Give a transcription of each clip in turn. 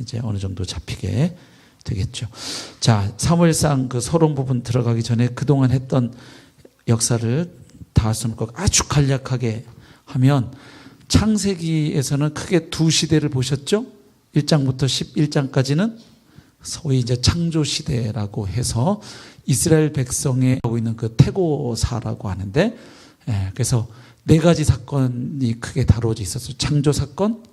이제 어느 정도 잡히게 되겠죠. 자, 사무엘상 그 서론 부분 들어가기 전에 그동안 했던 역사를 다 할 수는 없고 아주 간략하게 하면, 창세기에서는 크게 두 시대를 보셨죠? 1장부터 11장까지는 소위 이제 창조 시대라고 해서 이스라엘 백성에 하고 있는 그 태고사라고 하는데, 그래서 네 가지 사건이 크게 다루어져 있었어요. 창조 사건,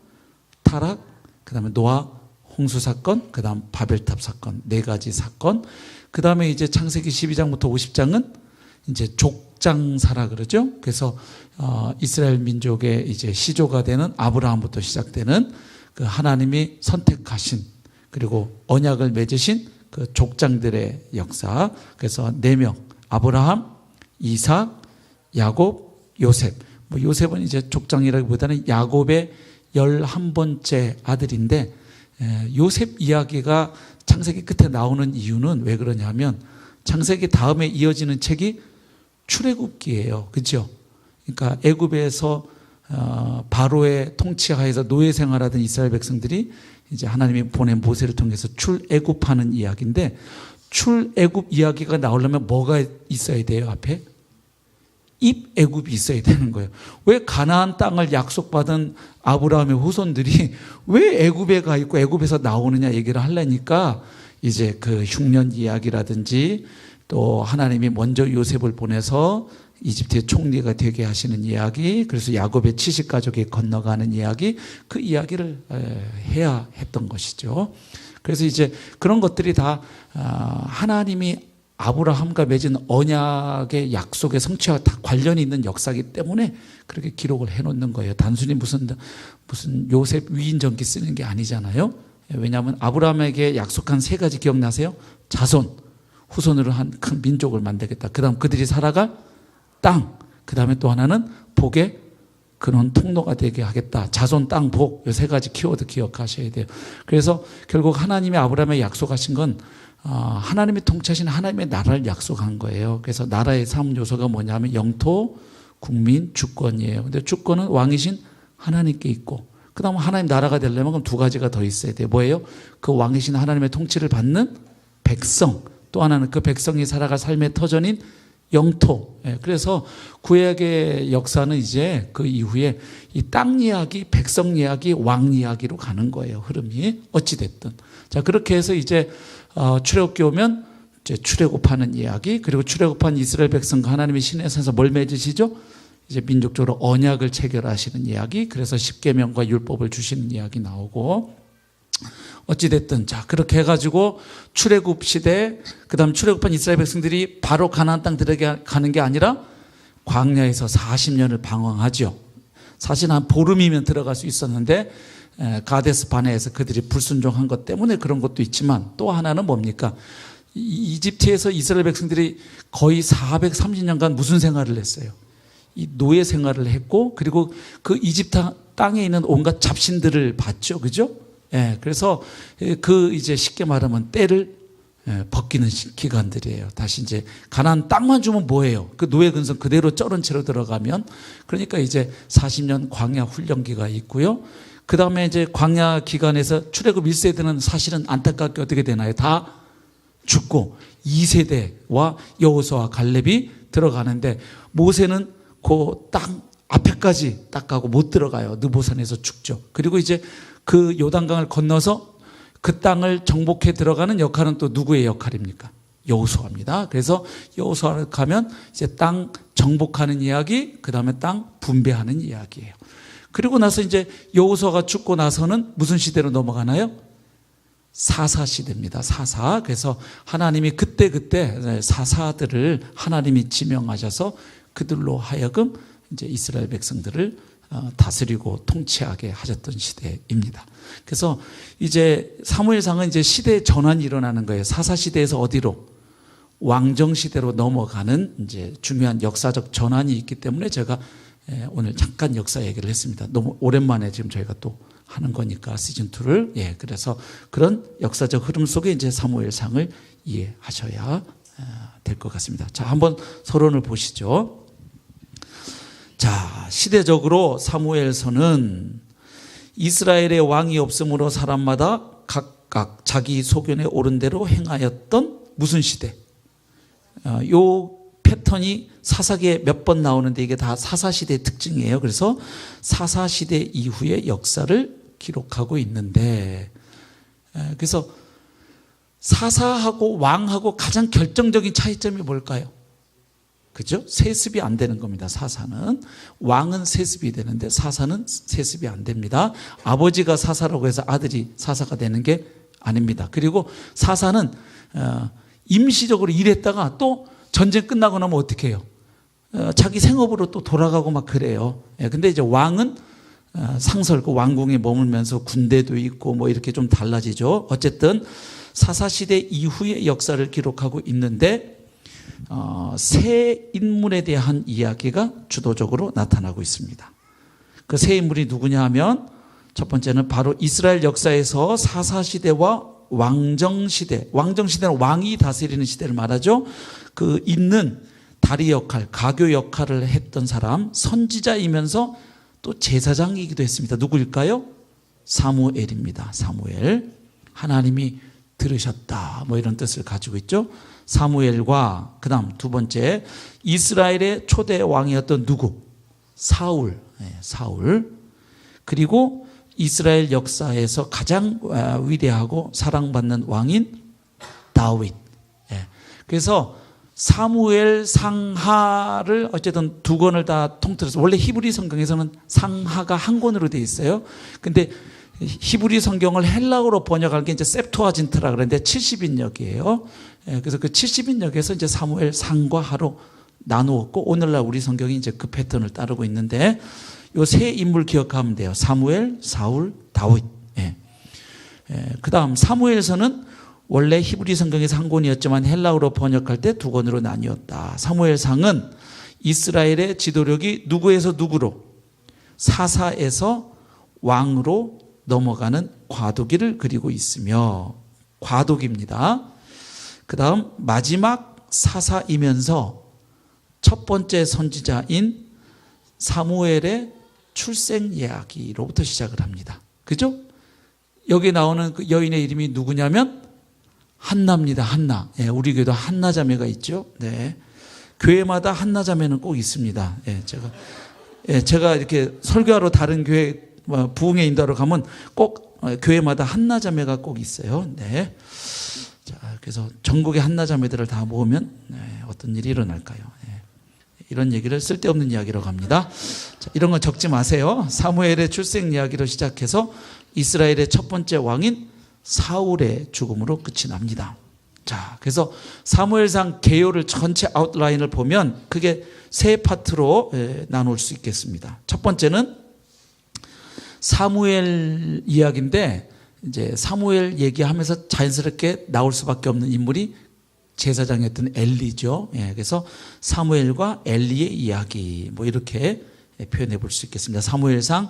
타락, 그 다음에 노아 홍수 사건, 그 다음 바벨탑 사건, 네 가지 사건. 그 다음에 이제 창세기 12장부터 50장은 이제 족장사라 그러죠. 그래서 이스라엘 민족의 이제 시조가 되는 아브라함부터 시작되는 그 하나님이 선택하신, 그리고 언약을 맺으신 그 족장들의 역사. 그래서 4명, 아브라함, 이삭, 야곱, 요셉. 뭐 요셉은 이제 족장이라기보다는 야곱의 11번째 아들인데, 요셉 이야기가 창세기 끝에 나오는 이유는 왜 그러냐면, 창세기 다음에 이어지는 책이 출애굽기예요. 그렇죠? 그러니까 애굽에서 바로의 통치하에서 노예 생활하던 이스라엘 백성들이 이제 하나님이 보낸 모세를 통해서 출애굽하는 이야기인데, 출애굽 이야기가 나오려면 뭐가 있어야 돼요? 앞에 입애굽이 있어야 되는 거예요. 왜 가나안 땅을 약속받은 아브라함의 후손들이 왜 애굽에 가 있고 애굽에서 나오느냐 얘기를 하려니까, 이제 그 흉년 이야기라든지 또 하나님이 먼저 요셉을 보내서 이집트의 총리가 되게 하시는 이야기, 그래서 야곱의 70가족이 건너가는 이야기, 그 이야기를 해야 했던 것이죠. 그래서 이제 그런 것들이 다 하나님이 아브라함과 맺은 언약의 약속의 성취와 다 관련이 있는 역사이기 때문에 그렇게 기록을 해놓는 거예요. 단순히 무슨 요셉 위인전기 쓰는 게 아니잖아요. 왜냐하면 아브라함에게 약속한 3가지 기억나세요? 자손, 후손으로 한 큰 민족을 만들겠다. 그 다음 그들이 살아갈 땅, 그 다음에 또 하나는 복의 근원 통로가 되게 하겠다. 자손, 땅, 복, 이 3가지 키워드 기억하셔야 돼요. 그래서 결국 하나님이 아브라함에 약속하신 건 하나님이 통치하신 하나님의 나라를 약속한 거예요. 그래서 나라의 3요소가 뭐냐면 영토, 국민, 주권이에요. 근데 주권은 왕이신 하나님께 있고, 그 다음 하나님 나라가 되려면 그럼 2가지가 더 있어야 돼요. 뭐예요? 그 왕이신 하나님의 통치를 받는 백성, 또 하나는 그 백성이 살아갈 삶의 터전인 영토. 그래서 구약의 역사는 이제 그 이후에 이 땅 이야기, 백성 이야기, 왕 이야기로 가는 거예요. 흐름이 어찌됐든. 자, 그렇게 해서 이제 출애굽기 오면 이제 출애굽하는 이야기, 그리고 출애굽한 이스라엘 백성과 하나님의 신의 산에서 뭘 맺으시죠? 이제 민족적으로 언약을 체결하시는 이야기, 그래서 십계명과 율법을 주시는 이야기 나오고, 어찌됐든 자 그렇게 해가지고 출애굽 시대, 그 다음 출애굽한 이스라엘 백성들이 바로 가나안 땅 들어가는 게 아니라 광야에서 40년을 방황하죠. 사실 한 보름이면 들어갈 수 있었는데 가데스 바네에서 그들이 불순종한 것 때문에 그런 것도 있지만, 또 하나는 뭡니까? 이집트에서 이스라엘 백성들이 거의 430년간 무슨 생활을 했어요? 이 노예 생활을 했고, 그리고 그 이집트 땅에 있는 온갖 잡신들을 봤죠. 그죠? 그래서 그 이제 쉽게 말하면 때를 벗기는 기간들이에요. 다시 이제 가나안 땅만 주면 뭐예요? 그 노예 근성 그대로 쩔은 채로 들어가면, 그러니까 이제 40년 광야 훈련기가 있고요. 그 다음에 이제 광야 기간에서 출애굽 1세대는 사실은 안타깝게 어떻게 되나요? 다 죽고 2세대와 여호수아와 갈렙이 들어가는데, 모세는 그 땅 앞에까지 딱 가고 못 들어가요. 느보산에서 죽죠. 그리고 이제 그 요단강을 건너서 그 땅을 정복해 들어가는 역할은 또 누구의 역할입니까? 여호수아입니다. 그래서 여호수아를 가면 이제 땅 정복하는 이야기, 그 다음에 땅 분배하는 이야기예요. 그리고 나서 이제 여호수아가 죽고 나서는 무슨 시대로 넘어가나요? 사사 시대입니다. 사사. 그래서 하나님이 그때 사사들을 하나님이 지명하셔서 그들로 하여금 이제 이스라엘 백성들을 다스리고 통치하게 하셨던 시대입니다. 그래서 이제 사무엘상은 이제 시대 전환이 일어나는 거예요. 사사 시대에서 어디로? 왕정 시대로 넘어가는 이제 중요한 역사적 전환이 있기 때문에 제가 오늘 잠깐 역사 얘기를 했습니다. 너무 오랜만에 지금 저희가 또 하는 거니까 시즌2를. 그래서 그런 역사적 흐름 속에 이제 사무엘상을 이해하셔야 될 것 같습니다. 자, 한번 서론을 보시죠. 자, 시대적으로 사무엘서는 이스라엘의 왕이 없으므로 사람마다 각각 자기 소견에 옳은 대로 행하였던 무슨 시대? 요 패턴이 사사기에 몇 번 나오는데 이게 다 사사시대의 특징이에요. 그래서 사사시대 이후의 역사를 기록하고 있는데, 그래서 사사하고 왕하고 가장 결정적인 차이점이 뭘까요? 그죠? 세습이 안 되는 겁니다. 사사는. 왕은 세습이 되는데 사사는 세습이 안 됩니다. 아버지가 사사라고 해서 아들이 사사가 되는 게 아닙니다. 그리고 사사는 임시적으로 일했다가 또 전쟁 끝나고 나면 어떻게 해요? 자기 생업으로 또 돌아가고 막 그래요. 근데 이제 왕은 상설, 그 왕궁에 머물면서 군대도 있고 뭐 이렇게 좀 달라지죠. 어쨌든 사사시대 이후의 역사를 기록하고 있는데 새 인물에 대한 이야기가 주도적으로 나타나고 있습니다. 그 새 인물이 누구냐 하면 첫 번째는 바로 이스라엘 역사에서 사사시대와 왕정시대, 왕정시대는 왕이 다스리는 시대를 말하죠. 그 있는 다리 역할, 가교 역할을 했던 사람, 선지자이면서 또 제사장이기도 했습니다. 누구일까요? 사무엘입니다. 사무엘. 하나님이 들으셨다 뭐 이런 뜻을 가지고 있죠. 사무엘과 그 다음 두 번째 이스라엘의 초대 왕이었던 누구? 사울. 사울. 그리고 이스라엘 역사에서 가장 위대하고 사랑받는 왕인 다윗. 그래서 사무엘 상하를 어쨌든 두 권을 다 통틀어서, 원래 히브리 성경에서는 상하가 한 권으로 되어 있어요. 근데 히브리 성경을 헬라어로 번역할 게 이제 셉투아진트라 그러는데 70인역이에요. 그래서 그 70인역에서 이제 사무엘 상과 하로 나누었고, 오늘날 우리 성경이 이제 그 패턴을 따르고 있는데, 요 세 인물 기억하면 돼요. 사무엘, 사울, 다윗. 그 다음 사무엘서는 원래 히브리 성경에서 한 권이었지만 헬라어로 번역할 때 두 권으로 나뉘었다. 사무엘상은 이스라엘의 지도력이 누구에서 누구로? 사사에서 왕으로 넘어가는 과도기를 그리고 있으며, 과도기입니다. 그 다음 마지막 사사이면서 첫 번째 선지자인 사무엘의 출생 이야기로부터 시작을 합니다. 그죠? 여기 나오는 그 여인의 이름이 누구냐면 한나입니다. 한나. 우리 교회도 한나 자매가 있죠. 네. 교회마다 한나 자매는 꼭 있습니다. 제가 이렇게 설교하러 다른 교회 부흥회 인도하러 가면 꼭 교회마다 한나 자매가 꼭 있어요. 네. 자, 그래서 전국의 한나 자매들을 다 모으면 어떤 일이 일어날까요? 이런 얘기를 쓸데없는 이야기라고 합니다. 자, 이런 건 적지 마세요. 사무엘의 출생 이야기로 시작해서 이스라엘의 첫 번째 왕인 사울의 죽음으로 끝이 납니다. 자, 그래서 사무엘상 개요를 전체 아웃라인을 보면 크게 세 파트로 나눌 수 있겠습니다. 첫 번째는 사무엘 이야기인데, 이제 사무엘 얘기하면서 자연스럽게 나올 수밖에 없는 인물이 제사장이었던 엘리죠. 그래서 사무엘과 엘리의 이야기 뭐 이렇게 표현해 볼 수 있겠습니다. 사무엘상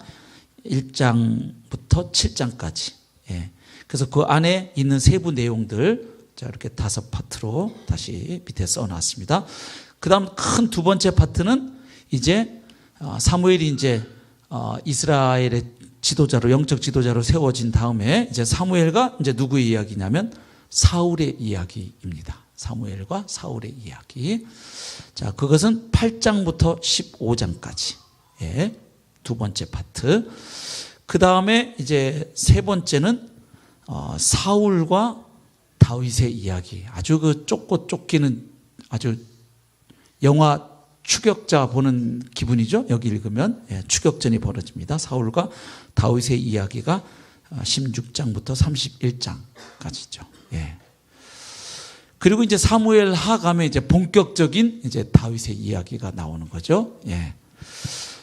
1장부터 7장까지. 그래서 그 안에 있는 세부 내용들 자 이렇게 5파트로 다시 밑에 써놨습니다. 그 다음 큰 두 번째 파트는 이제 사무엘이 이제 이스라엘의 지도자로, 영적 지도자로 세워진 다음에 이제 사무엘과 이제 누구의 이야기냐면 사울의 이야기입니다. 사무엘과 사울의 이야기. 자, 그것은 8장부터 15장까지. 두 번째 파트. 그 다음에 이제 세 번째는 사울과 다윗의 이야기. 아주 그 쫓고 쫓기는 아주 영화 추격자 보는 기분이죠. 여기 읽으면 추격전이 벌어집니다. 사울과 다윗의 이야기가 16장부터 31장까지죠. 그리고 이제 사무엘 하 가면 이제 본격적인 이제 다윗의 이야기가 나오는 거죠.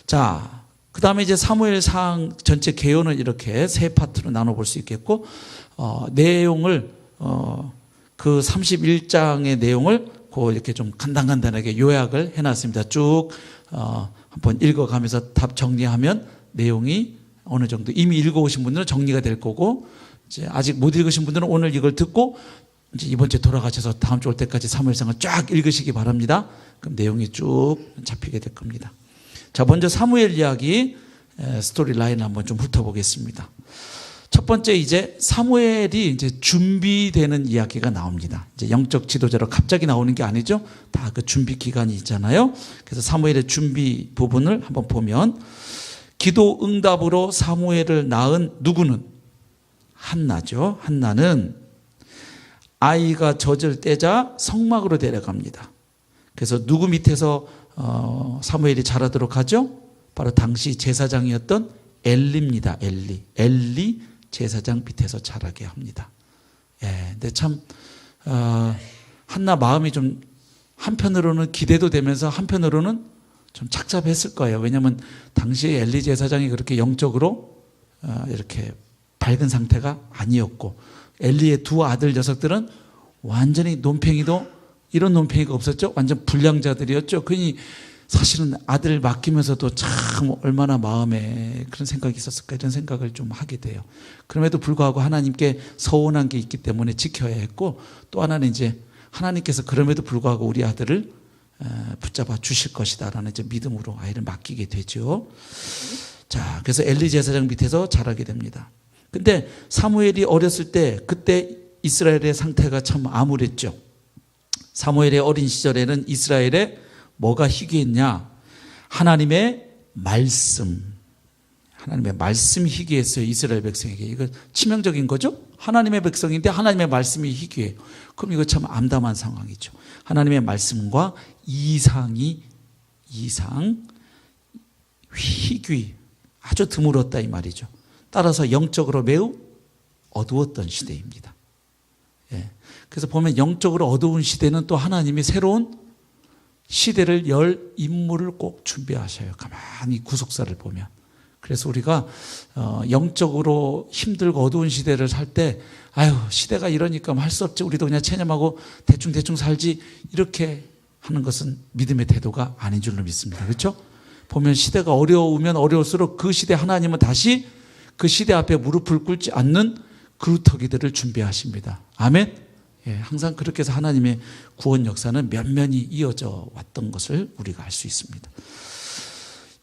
자, 그 다음에 이제 사무엘상 전체 개요는 이렇게 세 파트로 나눠볼 수 있겠고, 내용을, 그 31장의 내용을 이렇게 좀 간단하게 요약을 해놨습니다. 쭉, 한번 읽어가면서 답 정리하면 내용이 어느 정도 이미 읽어오신 분들은 정리가 될 거고, 이제 아직 못 읽으신 분들은 오늘 이걸 듣고 이제 이번 주에 돌아가셔서 다음 주 올 때까지 사무엘상을 쫙 읽으시기 바랍니다. 그럼 내용이 쭉 잡히게 될 겁니다. 자, 먼저 사무엘 이야기 스토리 라인 한번 좀 훑어보겠습니다. 첫 번째 이제 사무엘이 이제 준비되는 이야기가 나옵니다. 이제 영적 지도자로 갑자기 나오는 게 아니죠. 다 그 준비 기간이 있잖아요. 그래서 사무엘의 준비 부분을 한번 보면 기도 응답으로 사무엘을 낳은 누구는 한나죠. 한나는 아이가 젖을 떼자 성막으로 데려갑니다. 그래서 누구 밑에서 사무엘이 자라도록 하죠? 바로 당시 제사장이었던 엘리입니다. 엘리 제사장 밑에서 자라게 합니다. 예, 근데 참 한나 마음이 좀 한편으로는 기대도 되면서 한편으로는 좀 착잡했을 거예요. 왜냐하면 당시에 엘리 제사장이 그렇게 영적으로 이렇게 밝은 상태가 아니었고 엘리의 두 아들 녀석들은 완전히 논팽이도 이런 논팽이가 없었죠. 완전 불량자들이었죠. 그러니 사실은 아들 맡기면서도 참 얼마나 마음에 그런 생각이 있었을까 이런 생각을 좀 하게 돼요. 그럼에도 불구하고 하나님께 서운한 게 있기 때문에 지켜야 했고 또 하나는 이제 하나님께서 그럼에도 불구하고 우리 아들을 붙잡아 주실 것이다라는 이제 믿음으로 아이를 맡기게 되죠. 자, 그래서 엘리 제사장 밑에서 자라게 됩니다. 근데 사무엘이 어렸을 때 그때 이스라엘의 상태가 참 암울했죠. 사무엘의 어린 시절에는 이스라엘에 뭐가 희귀했냐? 하나님의 말씀이 희귀했어요. 이스라엘 백성에게. 이거 치명적인 거죠? 하나님의 백성인데 하나님의 말씀이 희귀해요. 그럼 이거 참 암담한 상황이죠. 하나님의 말씀과 이상, 희귀, 아주 드물었다 이 말이죠. 따라서 영적으로 매우 어두웠던 시대입니다. 예. 그래서 보면 영적으로 어두운 시대는 또 하나님이 새로운 시대를 열 인물을 꼭 준비하셔요. 가만히 구속사를 보면. 그래서 우리가 영적으로 힘들고 어두운 시대를 살 때 아유 시대가 이러니까 할 수 없지 우리도 그냥 체념하고 대충 살지 이렇게 하는 것은 믿음의 태도가 아닌 줄로 믿습니다. 그렇죠? 보면 시대가 어려우면 어려울수록 그 시대 하나님은 다시 그 시대 앞에 무릎을 꿇지 않는 그루터기들을 준비하십니다. 아멘? 예, 항상 그렇게 해서 하나님의 구원 역사는 면면이 이어져 왔던 것을 우리가 알 수 있습니다.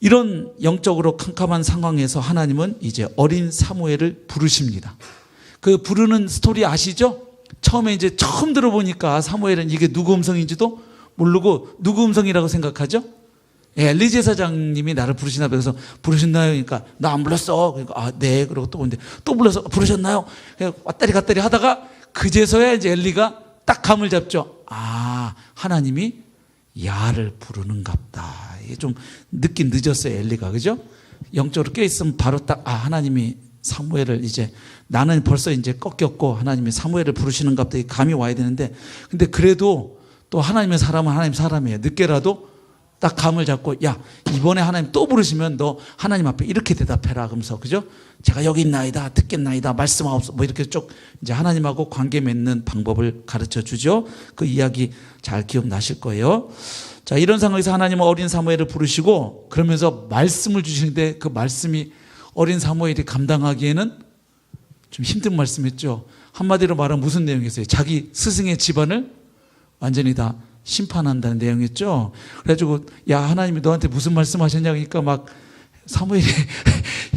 이런 영적으로 캄캄한 상황에서 하나님은 이제 어린 사무엘을 부르십니다. 그 부르는 스토리 아시죠? 처음에 이제 처음 들어보니까 사무엘은 이게 누구 음성인지도 모르고 누구 음성이라고 생각하죠? 예, 엘리 제사장님이 나를 부르시나 그래서 부르셨나요? 그러니까 나 안 불렀어. 그러니까 아, 네. 그러고 또 오는데 또 불러서 부르셨나요? 왔다리 갔다리 하다가 그제서야 이제 엘리가 딱 감을 잡죠. 아, 하나님이 야를 부르는갑다. 이게 좀 늦긴 늦었어요, 엘리가. 그죠? 영적으로 깨있으면 바로 딱, 아, 하나님이 사무엘을 이제 나는 벌써 이제 꺾였고 하나님이 사무엘을 부르시는갑다. 이 감이 와야 되는데 근데 그래도 또 하나님의 사람은 하나님 사람이에요. 늦게라도 딱 감을 잡고 야 이번에 하나님 또 부르시면 너 하나님 앞에 이렇게 대답해라 그러면서 그죠? 제가 여기 있나이다 듣겠나이다 말씀하옵소서 뭐 이렇게 쭉 이제 하나님하고 관계 맺는 방법을 가르쳐 주죠. 그 이야기 잘 기억나실 거예요. 자 이런 상황에서 하나님은 어린 사무엘을 부르시고 그러면서 말씀을 주시는데 그 말씀이 어린 사무엘이 감당하기에는 좀 힘든 말씀이었죠. 한마디로 말하면 무슨 내용이었어요? 자기 스승의 집안을 완전히 다 심판한다는 내용이었죠. 그래가지고 야 하나님이 너한테 무슨 말씀하셨냐 그러니까 막 사무엘이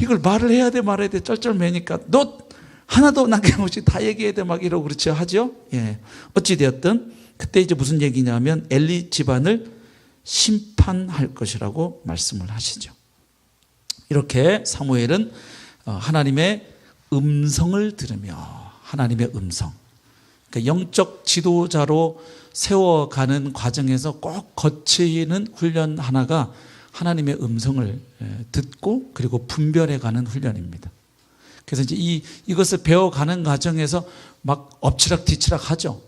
이걸 말을 해야 돼 말아야 돼 쩔쩔매니까 너 하나도 남김없이 다 얘기해야 돼 막 이러고 그렇죠 하죠. 예. 어찌되었든 그때 이제 무슨 얘기냐면 엘리 집안을 심판할 것이라고 말씀을 하시죠. 이렇게 사무엘은 하나님의 음성을 들으며 하나님의 음성 그러니까 영적 지도자로 세워가는 과정에서 꼭 거치는 훈련 하나가 하나님의 음성을 듣고 그리고 분별해가는 훈련입니다. 그래서 이제 이것을 배워가는 과정에서 막 엎치락 뒤치락 하죠.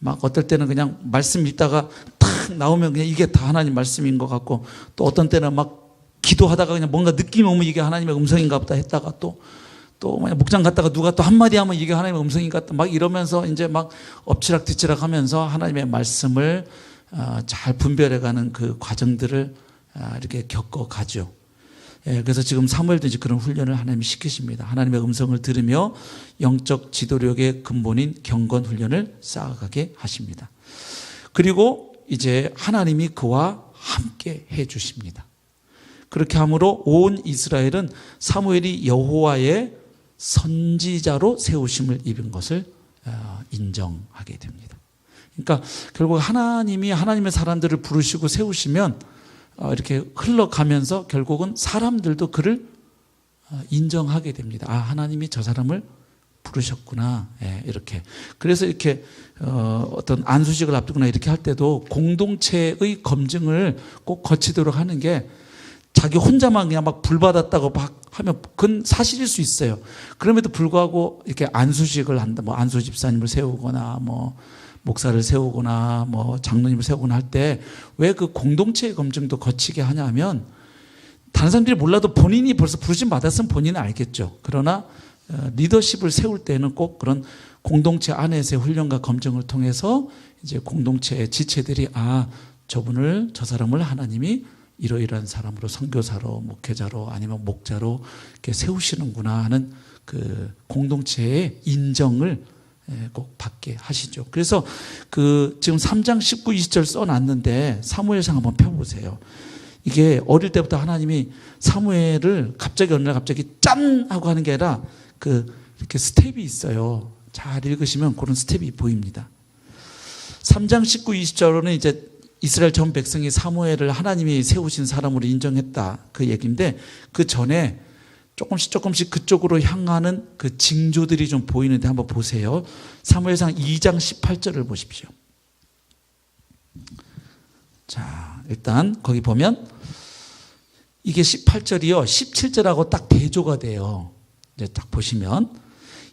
막 어떨 때는 그냥 말씀 읽다가 탁 나오면 그냥 이게 다 하나님 말씀인 것 같고 또 어떤 때는 막 기도하다가 그냥 뭔가 느낌이 오면 이게 하나님의 음성인가 보다 했다가 또 만약 목장 갔다가 누가 또 한마디 하면 이게 하나님의 음성인가 막 이러면서 이제 막 엎치락 뒤치락 하면서 하나님의 말씀을 잘 분별해가는 그 과정들을 이렇게 겪어가죠. 예, 그래서 지금 사무엘도 이제 그런 훈련을 하나님이 시키십니다. 하나님의 음성을 들으며 영적 지도력의 근본인 경건 훈련을 쌓아가게 하십니다. 그리고 이제 하나님이 그와 함께 해 주십니다. 그렇게 함으로 온 이스라엘은 사무엘이 여호와의 선지자로 세우심을 입은 것을 인정하게 됩니다. 그러니까 결국 하나님이 하나님의 사람들을 부르시고 세우시면 이렇게 흘러가면서 결국은 사람들도 그를 인정하게 됩니다. 아, 하나님이 저 사람을 부르셨구나. 예, 이렇게. 그래서 이렇게 어떤 안수식을 앞두거나 이렇게 할 때도 공동체의 검증을 꼭 거치도록 하는 게, 자기 혼자만 그냥 막 불받았다고 막 하면 그건 사실일 수 있어요. 그럼에도 불구하고 이렇게 안수식을 한다, 뭐 안수 집사님을 세우거나 뭐 목사를 세우거나 뭐 장로님을 세우거나 할 때 왜 그 공동체의 검증도 거치게 하냐면, 다른 사람들이 몰라도 본인이 벌써 부르심 받았으면 본인은 알겠죠. 그러나 리더십을 세울 때는 꼭 그런 공동체 안에서의 훈련과 검증을 통해서 이제 공동체의 지체들이 저분을, 저 사람을 하나님이 이러이러한 사람으로, 선교사로, 목회자로, 아니면 목자로 이렇게 세우시는구나 하는 그 공동체의 인정을 꼭 받게 하시죠. 그래서 그 지금 3장 19, 20절 써놨는데 사무엘상 한번 펴보세요. 이게 어릴 때부터 하나님이 사무엘을 갑자기 어느 날 갑자기 짠 하고 하는 게 아니라 이렇게 스텝이 있어요. 잘 읽으시면 그런 스텝이 보입니다. 3장 19, 20절로는 이제 이스라엘 전 백성이 사무엘을 하나님이 세우신 사람으로 인정했다, 그 얘기인데, 그 전에 조금씩 그쪽으로 향하는 그 징조들이 좀 보이는데 한번 보세요. 사무엘상 2장 18절을 보십시오. 자, 일단 거기 보면 이게 18절이요 17절하고 딱 대조가 돼요. 이제 딱 보시면,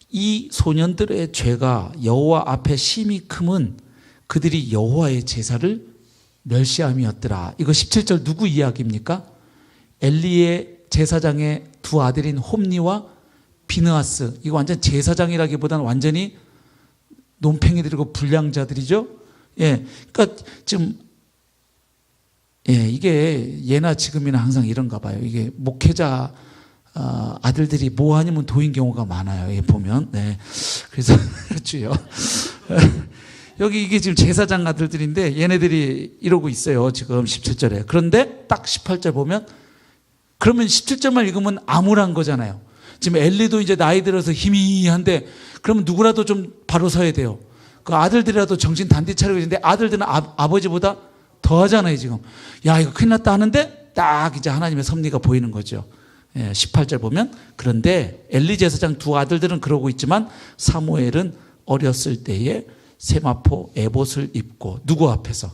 이 소년들의 죄가 여호와 앞에 심히 크면 그들이 여호와의 제사를 멸시함이었더라. 이거 17절 누구 이야기입니까? 엘리의 제사장의 두 아들인 홈니와 비느하스. 이거 완전 제사장이라기보다는 완전히 논팽이들이고 불량자들이죠. 예, 그러니까 지금 이게 예나 지금이나 항상 이런가 봐요. 이게 목회자 아들들이 뭐 아니면 도인 경우가 많아요. 보면. 네. 그래서 그렇죠. 여기 이게 지금 제사장 아들들인데 얘네들이 이러고 있어요. 지금 17절에. 그런데 딱 18절 보면, 그러면 17절만 읽으면 암울한 거잖아요. 지금 엘리도 이제 나이 들어서 희미한데, 그러면 누구라도 좀 바로 서야 돼요. 그 아들들이라도 정신 단디 차리고 있는데, 아들들은 아버지보다 더 하잖아요, 지금. 야, 이거 큰일 났다 하는데 딱 이제 하나님의 섭리가 보이는 거죠. 18절 보면, 그런데 엘리 제사장 두 아들들은 그러고 있지만 사무엘은 어렸을 때에 세마포 에봇을 입고 누구 앞에서?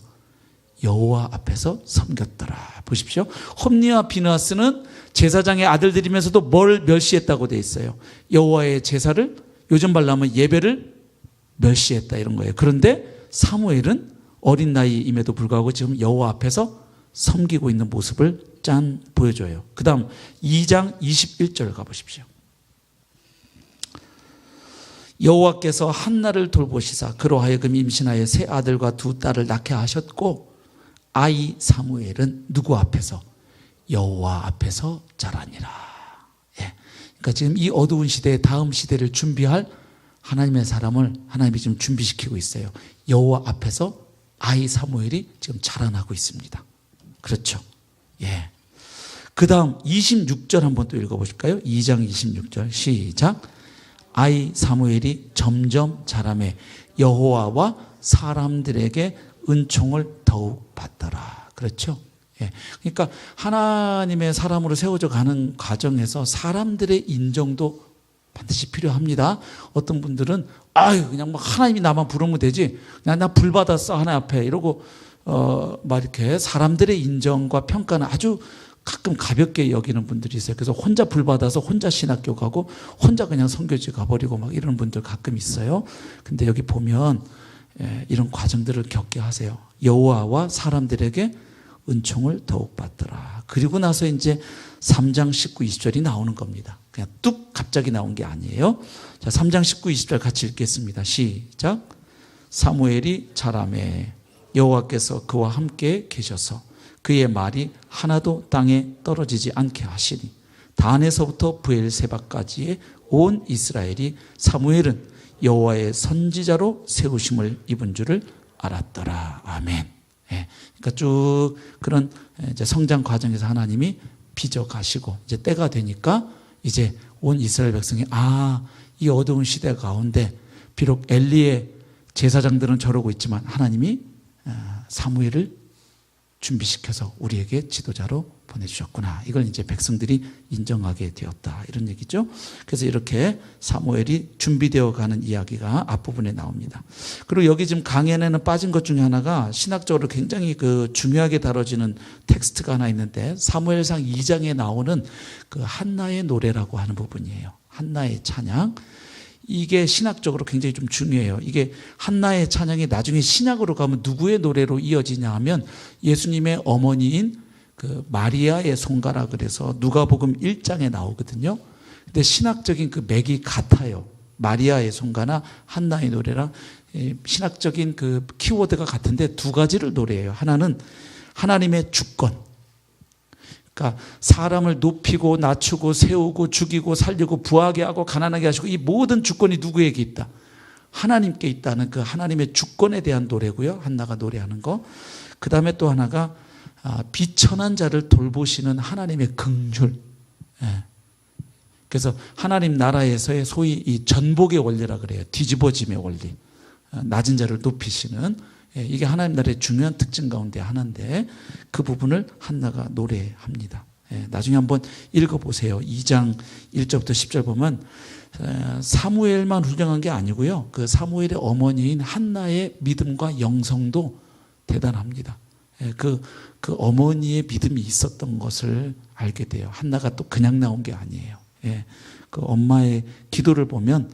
여호와 앞에서 섬겼더라. 보십시오. 홈니와 비느하스는 제사장의 아들들이면서도 뭘 멸시했다고 돼 있어요? 여호와의 제사를, 요즘 말로 하면 예배를 멸시했다, 이런 거예요. 그런데 사무엘은 어린 나이임에도 불구하고 지금 여호와 앞에서 섬기고 있는 모습을 짠 보여줘요. 그 다음 2장 21절 가보십시오. 여호와께서 한나를 돌보시사 그로 하여금 임신하여 세 아들과 두 딸을 낳게 하셨고, 아이 사무엘은 누구 앞에서? 여호와 앞에서 자라니라. 그러니까 지금 이 어두운 시대에 다음 시대를 준비할 하나님의 사람을 하나님이 지금 준비시키고 있어요. 여호와 앞에서 아이 사무엘이 지금 자라나고 있습니다. 그렇죠. 그 다음 26절 한번 또 읽어보실까요? 2장 26절 시작. 아이 사무엘이 점점 자라매 여호와와 사람들에게 은총을 더욱 받더라. 그렇죠? 그러니까 하나님의 사람으로 세워져 가는 과정에서 사람들의 인정도 반드시 필요합니다. 어떤 분들은 그냥 뭐 하나님이 나만 부르면 되지, 그냥 나 불 받았어 하나님 앞에 이러고 막 이렇게 사람들의 인정과 평가는 아주 가끔 가볍게 여기는 분들이 있어요. 그래서 혼자 불 받아서 혼자 신학교 가고 혼자 그냥 선교지 가버리고 막 이런 분들 가끔 있어요. 근데 여기 보면 이런 과정들을 겪게 하세요. 여호와와 사람들에게 은총을 더욱 받더라. 그리고 나서 이제 3장 19, 20절이 나오는 겁니다. 그냥 뚝 갑자기 나온 게 아니에요. 자, 3장 19, 20절 같이 읽겠습니다. 시작. 사무엘이 자라매 여호와께서 그와 함께 계셔서 그의 말이 하나도 땅에 떨어지지 않게 하시니 단에서부터 부엘세바까지의 온 이스라엘이 사무엘은 여호와의 선지자로 세우심을 입은 줄을 알았더라. 아멘. 그러니까 쭉 그런 이제 성장 과정에서 하나님이 빚어 가시고 이제 때가 되니까 이제 온 이스라엘 백성이 이 어두운 시대 가운데 비록 엘리의 제사장들은 저러고 있지만 하나님이 사무엘을 준비시켜서 우리에게 지도자로 보내주셨구나. 이걸 이제 백성들이 인정하게 되었다. 이런 얘기죠. 그래서 이렇게 사무엘이 준비되어 가는 이야기가 앞부분에 나옵니다. 그리고 여기 지금 강연에는 빠진 것 중에 하나가 신학적으로 굉장히 중요하게 다뤄지는 텍스트가 하나 있는데 사무엘상 2장에 나오는 한나의 노래라고 하는 부분이에요. 한나의 찬양. 이게 신학적으로 굉장히 좀 중요해요. 이게 한나의 찬양이 나중에 신약으로 가면 누구의 노래로 이어지냐 하면 예수님의 어머니인 마리아의 송가라 그래서 누가복음 1장에 나오거든요. 근데 신학적인 맥이 같아요. 마리아의 송가나 한나의 노래랑 신학적인 키워드가 같은데 두 가지를 노래해요. 하나는 하나님의 주권. 그러니까 사람을 높이고 낮추고 세우고 죽이고 살리고 부하게 하고 가난하게 하시고 이 모든 주권이 누구에게 있다? 하나님께 있다는 하나님의 주권에 대한 노래고요. 한나가 노래하는 거. 그 다음에 또 하나가 비천한 자를 돌보시는 하나님의 긍휼. 그래서 하나님 나라에서의 소위 이 전복의 원리라 그래요. 뒤집어짐의 원리. 낮은 자를 높이시는 이게 하나님 나라의 중요한 특징 가운데 하나인데 그 부분을 한나가 노래합니다. 나중에 한번 읽어보세요. 2장 1절부터 10절 보면 사무엘만 훌륭한 게 아니고요. 사무엘의 어머니인 한나의 믿음과 영성도 대단합니다. 그 어머니의 믿음이 있었던 것을 알게 돼요. 한나가 또 그냥 나온 게 아니에요. 그 엄마의 기도를 보면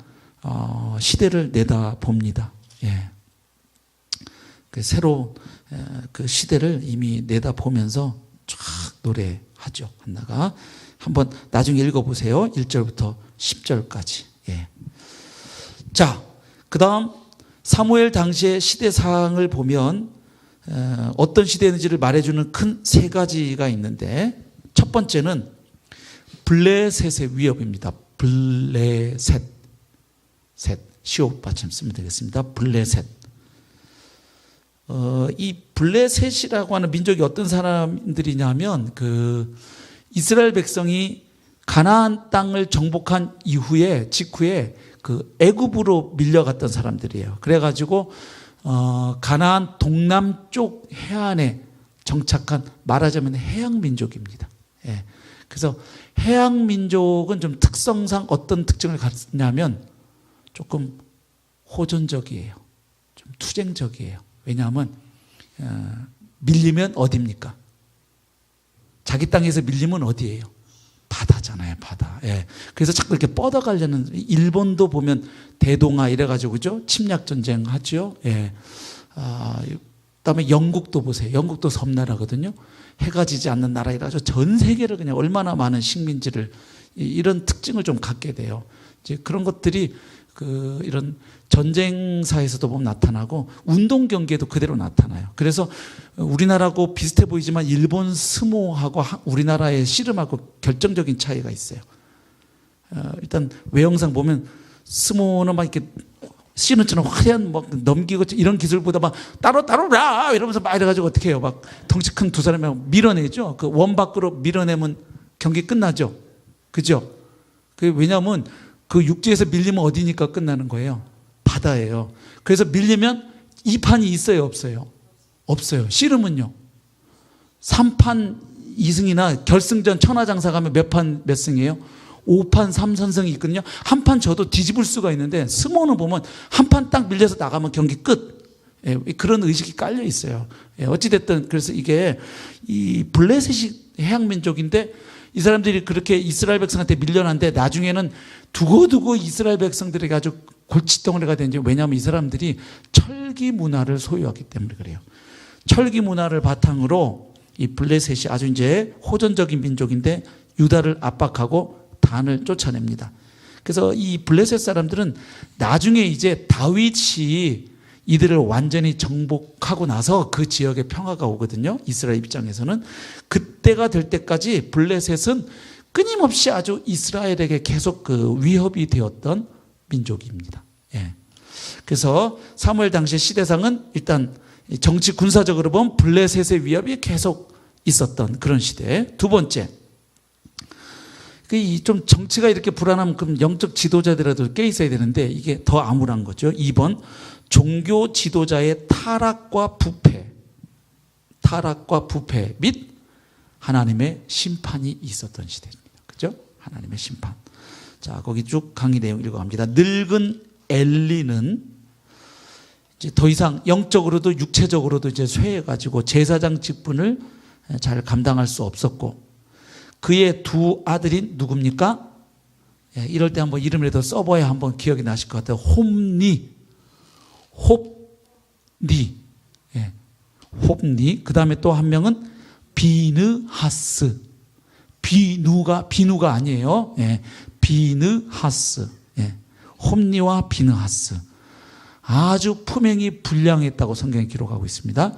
시대를 내다봅니다. 새로 시대를 이미 내다보면서 쫙 노래하죠. 한나가 한번 나중에 읽어보세요. 1절부터 10절까지. 자, 그 다음 사무엘 당시의 시대상을 보면 어떤 시대인지를 말해주는 큰 세 가지가 있는데 첫 번째는 블레셋의 위협입니다. 블레셋. 시옷 받침 쓰면 되겠습니다. 블레셋. 이 블레셋이라고 하는 민족이 어떤 사람들이냐면 이스라엘 백성이 가나안 땅을 정복한 직후에 애굽으로 밀려갔던 사람들이에요. 그래가지고 가나안 동남쪽 해안에 정착한 말하자면 해양 민족입니다. 그래서 해양 민족은 좀 특성상 어떤 특징을 갖냐면 조금 호전적이에요. 좀 투쟁적이에요. 왜냐하면 밀리면 어디입니까? 자기 땅에서 밀리면 어디예요? 바다잖아요. 바다. 그래서 자꾸 이렇게 뻗어가려는 일본도 보면 대동아 이래가지고 그죠? 침략 전쟁 하죠. 그다음에 영국도 보세요. 영국도 섬나라거든요. 해가 지지 않는 나라이라서 전 세계를 그냥 얼마나 많은 식민지를 이런 특징을 좀 갖게 돼요. 이제 그런 것들이 이런 전쟁사에서도 보면 나타나고 운동 경기에도 그대로 나타나요. 그래서 우리나라하고 비슷해 보이지만 일본 스모하고 우리나라의 씨름하고 결정적인 차이가 있어요. 일단 외형상 보면 스모는 막 이렇게 씨름처럼 화려한 막 넘기고 이런 기술보다 막 따로라 이러면서 막 이래가지고 어떻게 해요? 막 덩치 큰 두 사람이 밀어내죠. 원 밖으로 밀어내면 경기 끝나죠. 그죠? 왜냐하면 육지에서 밀리면 어디니까 끝나는 거예요? 바다예요. 그래서 밀리면 2판이 있어요? 없어요? 없어요. 씨름은요? 3판 2승이나 결승전 천하장사 가면 몇 승이에요? 5판 3선승이 있거든요. 한 판 져도 뒤집을 수가 있는데 스모는 보면 한 판 딱 밀려서 나가면 경기 끝. 그런 의식이 깔려 있어요. 어찌됐든 그래서 이게 이 블레셋이 해양민족인데 이 사람들이 그렇게 이스라엘 백성한테 밀려났는데 나중에는 두고두고 이스라엘 백성들에게 아주 골칫덩어리가 된지. 왜냐하면 이 사람들이 철기 문화를 소유하기 때문에 그래요. 철기 문화를 바탕으로 이 블레셋이 아주 이제 호전적인 민족인데 유다를 압박하고 단을 쫓아냅니다. 그래서 이 블레셋 사람들은 나중에 이제 다윗이 이들을 완전히 정복하고 나서 그 지역에 평화가 오거든요. 이스라엘 입장에서는. 그때가 될 때까지 블레셋은 끊임없이 아주 이스라엘에게 계속 위협이 되었던 민족입니다. 그래서 사무엘 당시의 시대상은 일단 정치 군사적으로 보면 블레셋의 위협이 계속 있었던 그런 시대. 두 번째, 좀 정치가 이렇게 불안하면 그럼 영적 지도자들이라도 깨 있어야 되는데 이게 더 암울한 거죠. 2번 종교 지도자의 타락과 부패 및 하나님의 심판이 있었던 시대입니다. 그죠? 하나님의 심판. 자, 거기 쭉 강의 내용 읽어갑니다. 늙은 엘리는 이제 더 이상 영적으로도 육체적으로도 이제 쇠해가지고 제사장 직분을 잘 감당할 수 없었고, 그의 두 아들이 누굽니까? 이럴 때 한번 이름이라도 써봐야 한번 기억이 나실 것 같아요. 홉니. 그 다음에 또 한 명은 비느하스. 비누가 아니에요. 비느하스. 홉니와 비느하스. 아주 품행이 불량했다고 성경에 기록하고 있습니다.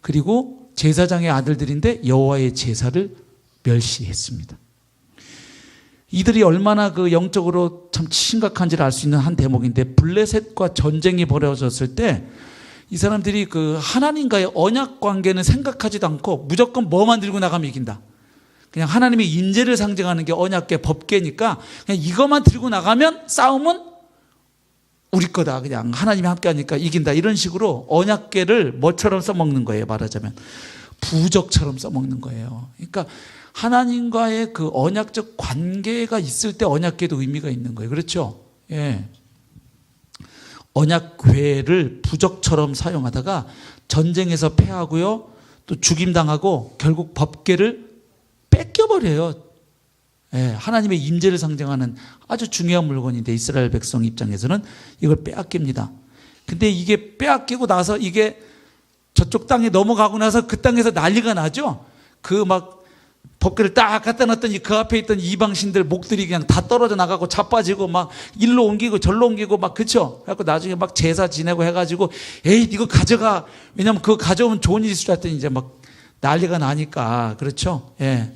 그리고 제사장의 아들들인데 여호와의 제사를 멸시했습니다. 이들이 얼마나 그 영적으로 참 심각한지를 알 수 있는 한 대목인데, 블레셋과 전쟁이 벌어졌을 때 이 사람들이 그 하나님과의 언약 관계는 생각하지도 않고 무조건 뭐만 들고 나가면 이긴다. 그냥 하나님의 인재를 상징하는 게 언약계 법계니까 그냥 이것만 들고 나가면 싸움은 우리 거다. 그냥 하나님이 함께 하니까 이긴다. 이런 식으로 언약계를 뭐처럼 써먹는 거예요. 말하자면 부적처럼 써먹는 거예요. 그러니까 하나님과의 그 언약적 관계가 있을 때 언약궤도 의미가 있는 거예요. 그렇죠? 예. 언약궤를 부적처럼 사용하다가 전쟁에서 패하고요, 또 죽임당하고 결국 법궤를 뺏겨버려요. 예. 하나님의 임재를 상징하는 아주 중요한 물건인데 이스라엘 백성 입장에서는 이걸 빼앗깁니다. 근데 이게 빼앗기고 나서 이게 저쪽 땅에 넘어가고 나서 그 땅에서 난리가 나죠. 그 막 법궤를 딱 갖다 놨더니 그 앞에 있던 이방신들 목들이 그냥 다 떨어져 나가고 자빠지고 막 일로 옮기고 절로 옮기고 막, 그쵸? 그래갖고 나중에 막 제사 지내고 해가지고 에이 이거 가져가. 왜냐면 그거 가져오면 좋은 일이 있을 줄 알았더니 이제 막 난리가 나니까. 그렇죠? 예.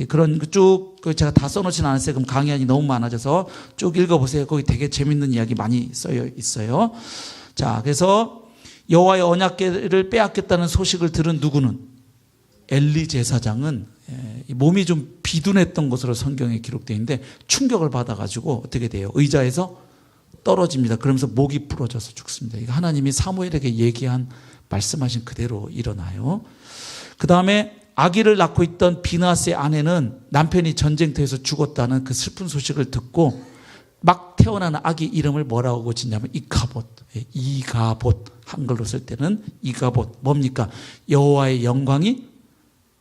그런 쭉 제가 다 써놓지는 않았어요. 그럼 강의안이 너무 많아져서 쭉 읽어보세요. 거기 되게 재밌는 이야기 많이 써여 있어요. 자, 그래서 여호와의 언약궤를 빼앗겼다는 소식을 들은 누구는? 엘리 제사장은 몸이 좀 비둔했던 것으로 성경에 기록되어 있는데 충격을 받아가지고 어떻게 돼요? 의자에서 떨어집니다. 그러면서 목이 부러져서 죽습니다. 이거 하나님이 사무엘에게 얘기한 말씀하신 그대로 일어나요. 그 다음에 아기를 낳고 있던 비느하스의 아내는 남편이 전쟁터에서 죽었다는 그 슬픈 소식을 듣고 막 태어나는 아기 이름을 뭐라고 짓냐면 이가봇. 한글로 쓸 때는 이가봇. 뭡니까? 여호와의 영광이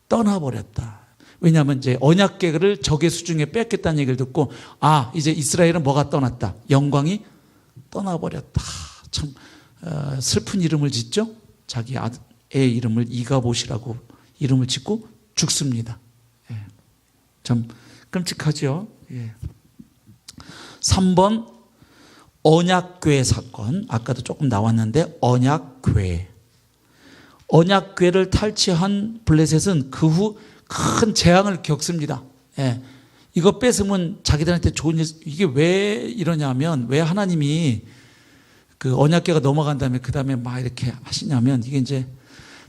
떠나버렸다. 왜냐하면 이제 언약궤를 적의 수중에 뺏겠다는 얘기를 듣고 이제 이스라엘은 뭐가 떠났다? 영광이 떠나버렸다. 참 슬픈 이름을 짓죠. 자기 애 이름을 이가봇이라고 이름을 짓고 죽습니다. 참 끔찍하죠. 3번 언약궤 사건. 아까도 조금 나왔는데 언약궤를 탈취한 블레셋은 그 후 큰 재앙을 겪습니다. 이거 뺏으면 자기들한테 좋은 일. 이게 왜 이러냐면, 왜 하나님이 그 언약궤가 넘어간 다음에 그 다음에 막 이렇게 하시냐면, 이게 이제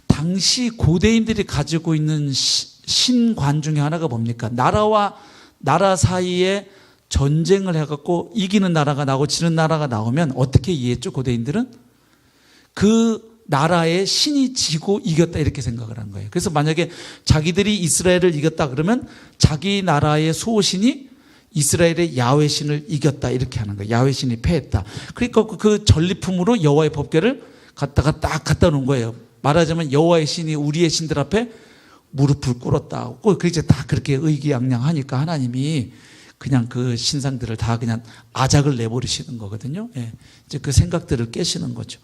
당시 고대인들이 가지고 있는 신관 중에 하나가 뭡니까? 나라와 나라 사이에 전쟁을 해갖고 이기는 나라가 나오고 지는 나라가 나오면 어떻게 이해했죠? 고대인들은 그 나라의 신이 지고 이겼다 이렇게 생각을 한 거예요. 그래서 만약에 자기들이 이스라엘을 이겼다 그러면 자기 나라의 수호신이 이스라엘의 야훼 신을 이겼다 이렇게 하는 거예요. 야훼 신이 패했다. 그러니까 그 전리품으로 여호와의 법궤를 갖다가 딱 갖다 놓은 거예요. 말하자면 여호와의 신이 우리의 신들 앞에 무릎을 꿇었다. 그래서 다 그렇게 의기양양하니까 하나님이 그냥 그 신상들을 다 그냥 아작을 내버리시는 거거든요. 이제 그 생각들을 깨시는 거죠.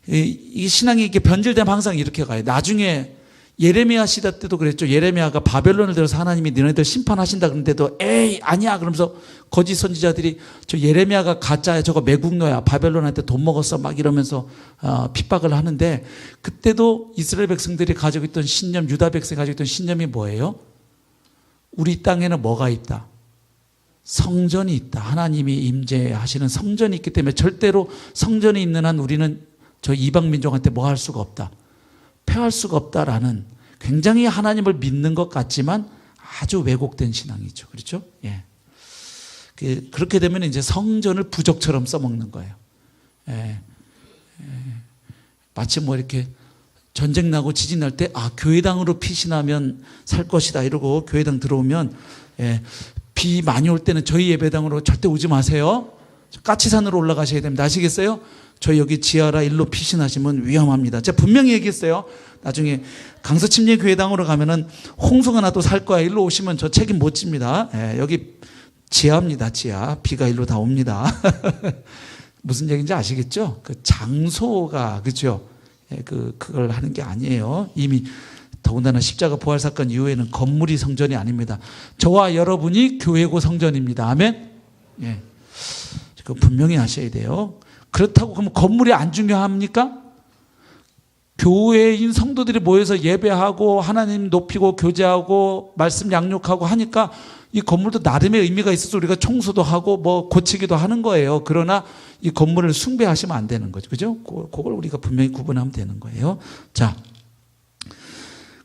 이 신앙이 이렇게 변질되면 항상 이렇게 가요. 나중에 예레미야 시대 때도 그랬죠. 예레미야가 바벨론을 들어서 하나님이 너네들 심판하신다 그런데도 에이 아니야 그러면서 거짓 선지자들이 저 예레미야가 가짜야, 저거 매국노야, 바벨론한테 돈 먹었어 막 이러면서 핍박을 하는데, 그때도 이스라엘 백성들이 가지고 있던 신념, 유다 백성이 가지고 있던 신념이 뭐예요? 우리 땅에는 뭐가 있다? 성전이 있다. 하나님이 임재하시는 성전이 있기 때문에 절대로 성전이 있는 한 우리는 저 이방 민족한테 뭐 할 수가 없다. 패할 수가 없다라는, 굉장히 하나님을 믿는 것 같지만 아주 왜곡된 신앙이죠. 그렇죠? 예. 그렇게 되면 이제 성전을 부적처럼 써먹는 거예요. 예. 마치 뭐 이렇게 전쟁 나고 지진 날 때 교회당으로 피신하면 살 것이다 이러고 교회당 들어오면 비 많이 올 때는 저희 예배당으로 절대 오지 마세요. 까치산으로 올라가셔야 됩니다. 아시겠어요? 저희 여기 지하라 일로 피신하시면 위험합니다. 제가 분명히 얘기했어요. 나중에 강서침례교회당으로 가면은 홍수가 나도 살 거야. 일로 오시면 저 책임 못 집니다. 여기 지하입니다. 지하. 비가 일로 다 옵니다. 무슨 얘기인지 아시겠죠? 그 장소가 그렇죠? 그걸 하는 게 아니에요. 이미 더군다나 십자가 부활 사건 이후에는 건물이 성전이 아닙니다. 저와 여러분이 교회고 성전입니다. 아멘. 예. 그 분명히 아셔야 돼요. 그렇다고 그러면 건물이 안 중요합니까? 교회인 성도들이 모여서 예배하고 하나님 높이고 교제하고 말씀 양육하고 하니까 이 건물도 나름의 의미가 있어서 우리가 청소도 하고 뭐 고치기도 하는 거예요. 그러나 이 건물을 숭배하시면 안 되는 거죠. 그죠? 그걸 우리가 분명히 구분하면 되는 거예요. 자,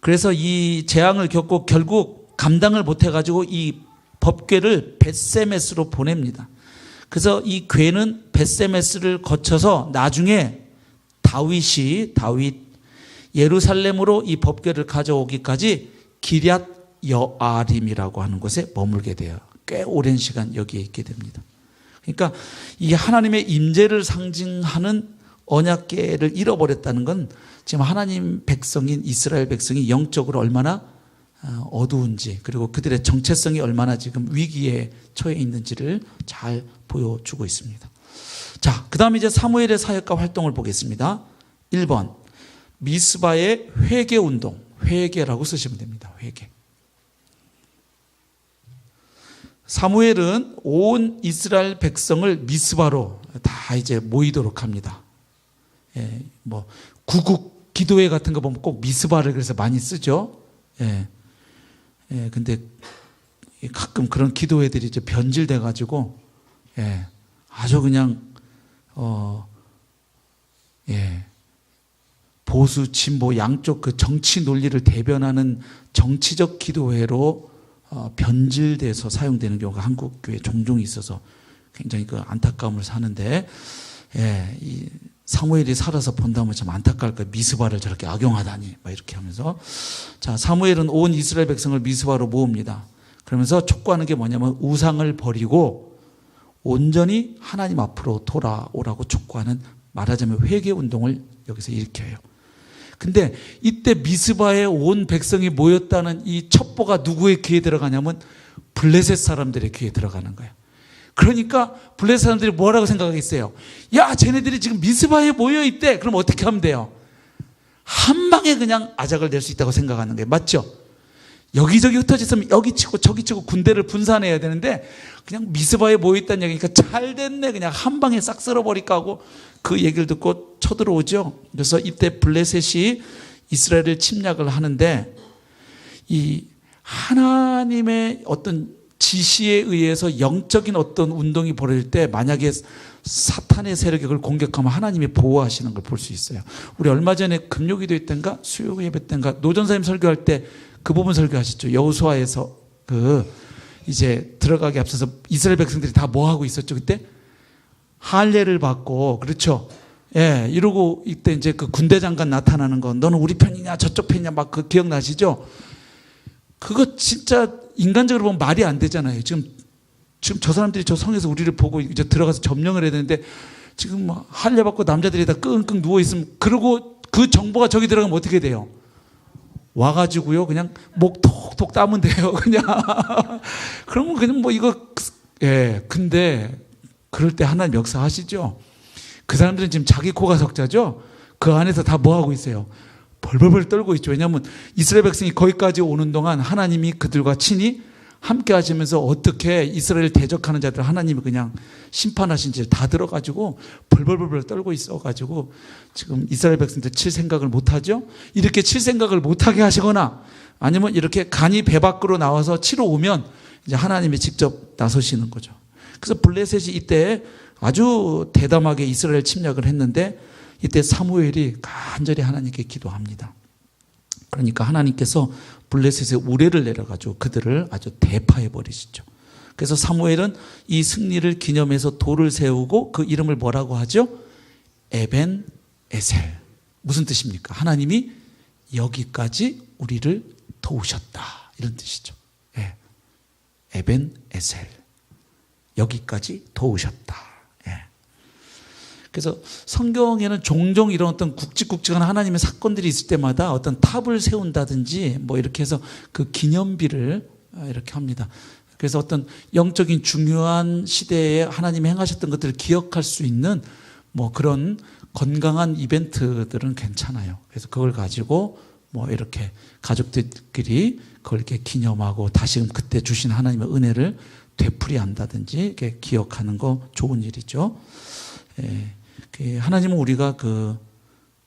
그래서 이 재앙을 겪고 결국 감당을 못해가지고 이 법궤를 벳세메스로 보냅니다. 그래서 이 궤는 벳세메스를 거쳐서 나중에 다윗 예루살렘으로 이 법궤를 가져오기까지 기럇 여아림이라고 하는 곳에 머물게 돼요. 꽤 오랜 시간 여기에 있게 됩니다. 그러니까 이 하나님의 임재를 상징하는 언약궤를 잃어버렸다는 건 지금 하나님 백성인 이스라엘 백성이 영적으로 얼마나 어두운지 그리고 그들의 정체성이 얼마나 지금 위기에 처해 있는지를 잘 보여주고 있습니다. 자, 그 다음에 이제 사무엘의 사역과 활동을 보겠습니다. 1번 미스바의 회개운동, 회개라고 쓰시면 됩니다. 회개. 사무엘은 온 이스라엘 백성을 미스바로 다 이제 모이도록 합니다. 뭐 구국 기도회 같은 거 보면 꼭 미스바를 그래서 많이 쓰죠. 근데 가끔 그런 기도회들이 이제 변질돼 가지고 아주 그냥 보수 진보 양쪽 그 정치 논리를 대변하는 정치적 기도회로 변질돼서 사용되는 경우가 한국 교회에 종종 있어서 굉장히 그 안타까움을 사는데 이 사무엘이 살아서 본다면 참 안타까울 거예요. 미스바를 저렇게 악용하다니 막 이렇게 하면서 자 사무엘은 온 이스라엘 백성을 미스바로 모읍니다. 그러면서 촉구하는 게 뭐냐면 우상을 버리고 온전히 하나님 앞으로 돌아오라고 촉구하는 말하자면 회개 운동을 여기서 일으켜요. 근데 이때 미스바에 온 백성이 모였다는 이 첩보가 누구의 귀에 들어가냐면 블레셋 사람들의 귀에 들어가는 거예요. 그러니까 블레셋 사람들이 뭐라고 생각하겠어요? 야, 쟤네들이 지금 미스바에 모여있대. 그럼 어떻게 하면 돼요? 한 방에 그냥 아작을 낼 수 있다고 생각하는 거예요. 맞죠? 여기저기 흩어졌으면 여기 치고 저기 치고 군대를 분산해야 되는데 그냥 미스바에 모여있다는 얘기니까 잘 됐네. 그냥 한 방에 싹 쓸어버릴까 하고 그 얘기를 듣고 쳐들어오죠. 그래서 이때 블레셋이 이스라엘을 침략을 하는데 이 하나님의 어떤 지시에 의해서 영적인 어떤 운동이 벌어질 때 만약에 사탄의 세력이 그걸 공격하면 하나님이 보호하시는 걸 볼 수 있어요. 우리 얼마 전에 금요기도 때인가 수요 예배 때인가 노전사님 설교할 때 그 부분 설교하셨죠. 여호수아에서 그 이제 들어가기 앞서서 이스라엘 백성들이 다 뭐 하고 있었죠 그때? 할례를 받고 그렇죠. 이러고 이때 이제 그 군대 장관 나타나는 거 너는 우리 편이냐 저쪽 편이냐 막 그 기억나시죠? 그거 진짜 인간적으로 보면 말이 안 되잖아요. 지금 저 사람들이 저 성에서 우리를 보고 이제 들어가서 점령을 해야 되는데 지금 뭐 할례 받고 남자들이 다 끙끙 누워 있으면 그러고 그 정보가 저기 들어가면 어떻게 돼요? 와가지고요 그냥 목 톡톡 따면 돼요. 그냥 그러면 그냥 뭐 이거 근데 그럴 때 하나님 역사하시죠. 그 사람들은 지금 자기 코가 석자죠. 그 안에서 다 뭐 하고 있어요? 벌벌벌 떨고 있죠. 왜냐하면 이스라엘 백성이 거기까지 오는 동안 하나님이 그들과 친히 함께 하시면서 어떻게 이스라엘을 대적하는 자들 하나님이 그냥 심판하신 지 다 들어가지고 벌벌벌 떨고 있어가지고 지금 이스라엘 백성들 칠 생각을 못하죠. 이렇게 칠 생각을 못하게 하시거나 아니면 이렇게 간이 배 밖으로 나와서 치러 오면 이제 하나님이 직접 나서시는 거죠. 그래서 블레셋이 이때 아주 대담하게 이스라엘 침략을 했는데 이때 사무엘이 간절히 하나님께 기도합니다. 그러니까 하나님께서 블레셋의 우레를 내려가지고 그들을 아주 대파해 버리시죠. 그래서 사무엘은 이 승리를 기념해서 돌을 세우고 그 이름을 뭐라고 하죠? 에벤 에셀. 무슨 뜻입니까? 하나님이 여기까지 우리를 도우셨다, 이런 뜻이죠. 예. 에벤 에셀. 여기까지 도우셨다. 예. 그래서 성경에는 종종 이런 어떤 굵직굵직한 하나님의 사건들이 있을 때마다 어떤 탑을 세운다든지 뭐 이렇게 해서 그 기념비를 이렇게 합니다. 그래서 어떤 영적인 중요한 시대에 하나님이 행하셨던 것들을 기억할 수 있는 뭐 그런 건강한 이벤트들은 괜찮아요. 그래서 그걸 가지고 뭐 이렇게 가족들끼리 그걸 이렇게 기념하고 다시금 그때 주신 하나님의 은혜를 되풀이한다든지 이렇게 기억하는 거 좋은 일이죠. 예. 하나님은 우리가 그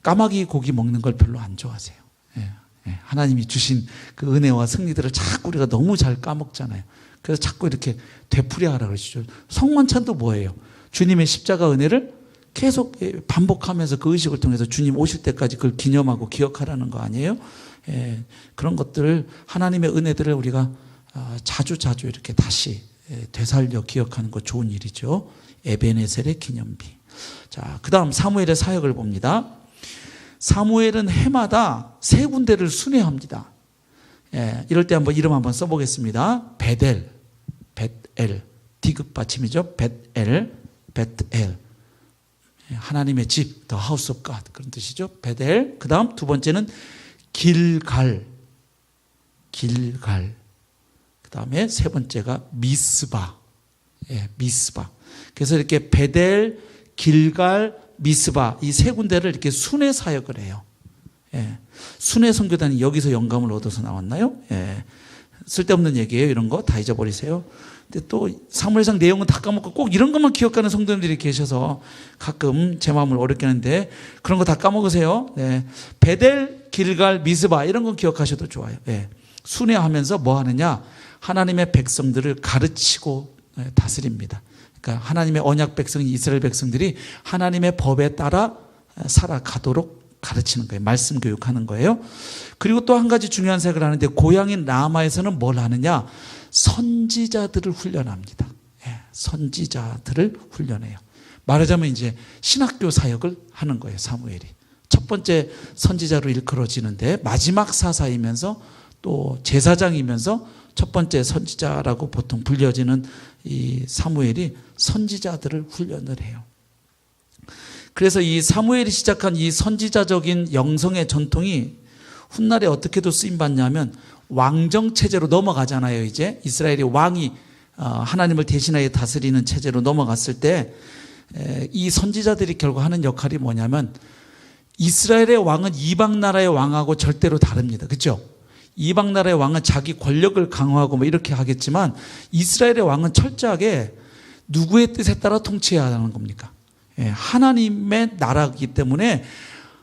까마귀 고기 먹는 걸 별로 안 좋아하세요. 예. 예. 하나님이 주신 그 은혜와 승리들을 자꾸 우리가 너무 잘 까먹잖아요. 그래서 자꾸 이렇게 되풀이하라 그러시죠. 성만찬도 뭐예요? 주님의 십자가 은혜를 계속 반복하면서 그 의식을 통해서 주님 오실 때까지 그걸 기념하고 기억하라는 거 아니에요? 예, 그런 것들을 하나님의 은혜들을 우리가 자주 이렇게 다시 되살려 기억하는 거 좋은 일이죠. 에벤에셀의 기념비. 자, 그 다음 사무엘의 사역을 봅니다. 사무엘은 해마다 세 군데를 순회합니다. 예, 이럴 때 한번 이름 한번 써보겠습니다. 벳엘, 디귿 받침이죠. 벳엘. 하나님의 집, the house of God, 그런 뜻이죠. 벳엘. 그 다음 두 번째는 길갈. 그 다음에 세 번째가 미스바. 예, 미스바. 그래서 이렇게 벳엘, 길갈, 미스바 이 세 군데를 이렇게 순회 사역을 해요. 예. 순회 선교단이 여기서 영감을 얻어서 나왔나요? 예. 쓸데없는 얘기예요. 이런 거 다 잊어버리세요. 근데 또 사무엘상 내용은 다 까먹고 꼭 이런 것만 기억하는 성도님들이 계셔서 가끔 제 마음을 어렵게 하는데 그런 거 다 까먹으세요. 네. 벳엘, 길갈, 미스바 이런 거 기억하셔도 좋아요. 네. 순회하면서 뭐 하느냐? 하나님의 백성들을 가르치고 다스립니다. 그러니까 하나님의 언약 백성인 이스라엘 백성들이 하나님의 법에 따라 살아가도록 가르치는 거예요. 말씀 교육하는 거예요. 그리고 또 한 가지 중요한 사역을 하는데 고향인 라마에서는 뭘 하느냐? 선지자들을 훈련합니다. 예, 선지자들을 훈련해요. 말하자면 이제 신학교 사역을 하는 거예요. 사무엘이. 첫 번째 선지자로 일컬어지는데 마지막 사사이면서 또 제사장이면서 첫 번째 선지자라고 보통 불려지는 이 사무엘이 선지자들을 훈련을 해요. 그래서 이 사무엘이 시작한 이 선지자적인 영성의 전통이 훗날에 어떻게도 쓰임받냐면 왕정 체제로 넘어가잖아요. 이제 이스라엘의 왕이 하나님을 대신하여 다스리는 체제로 넘어갔을 때 이 선지자들이 결국 하는 역할이 뭐냐면 이스라엘의 왕은 이방 나라의 왕하고 절대로 다릅니다. 그렇죠? 이방 나라의 왕은 자기 권력을 강화하고 뭐 이렇게 하겠지만 이스라엘의 왕은 철저하게 누구의 뜻에 따라 통치해야 하는 겁니까? 하나님의 나라이기 때문에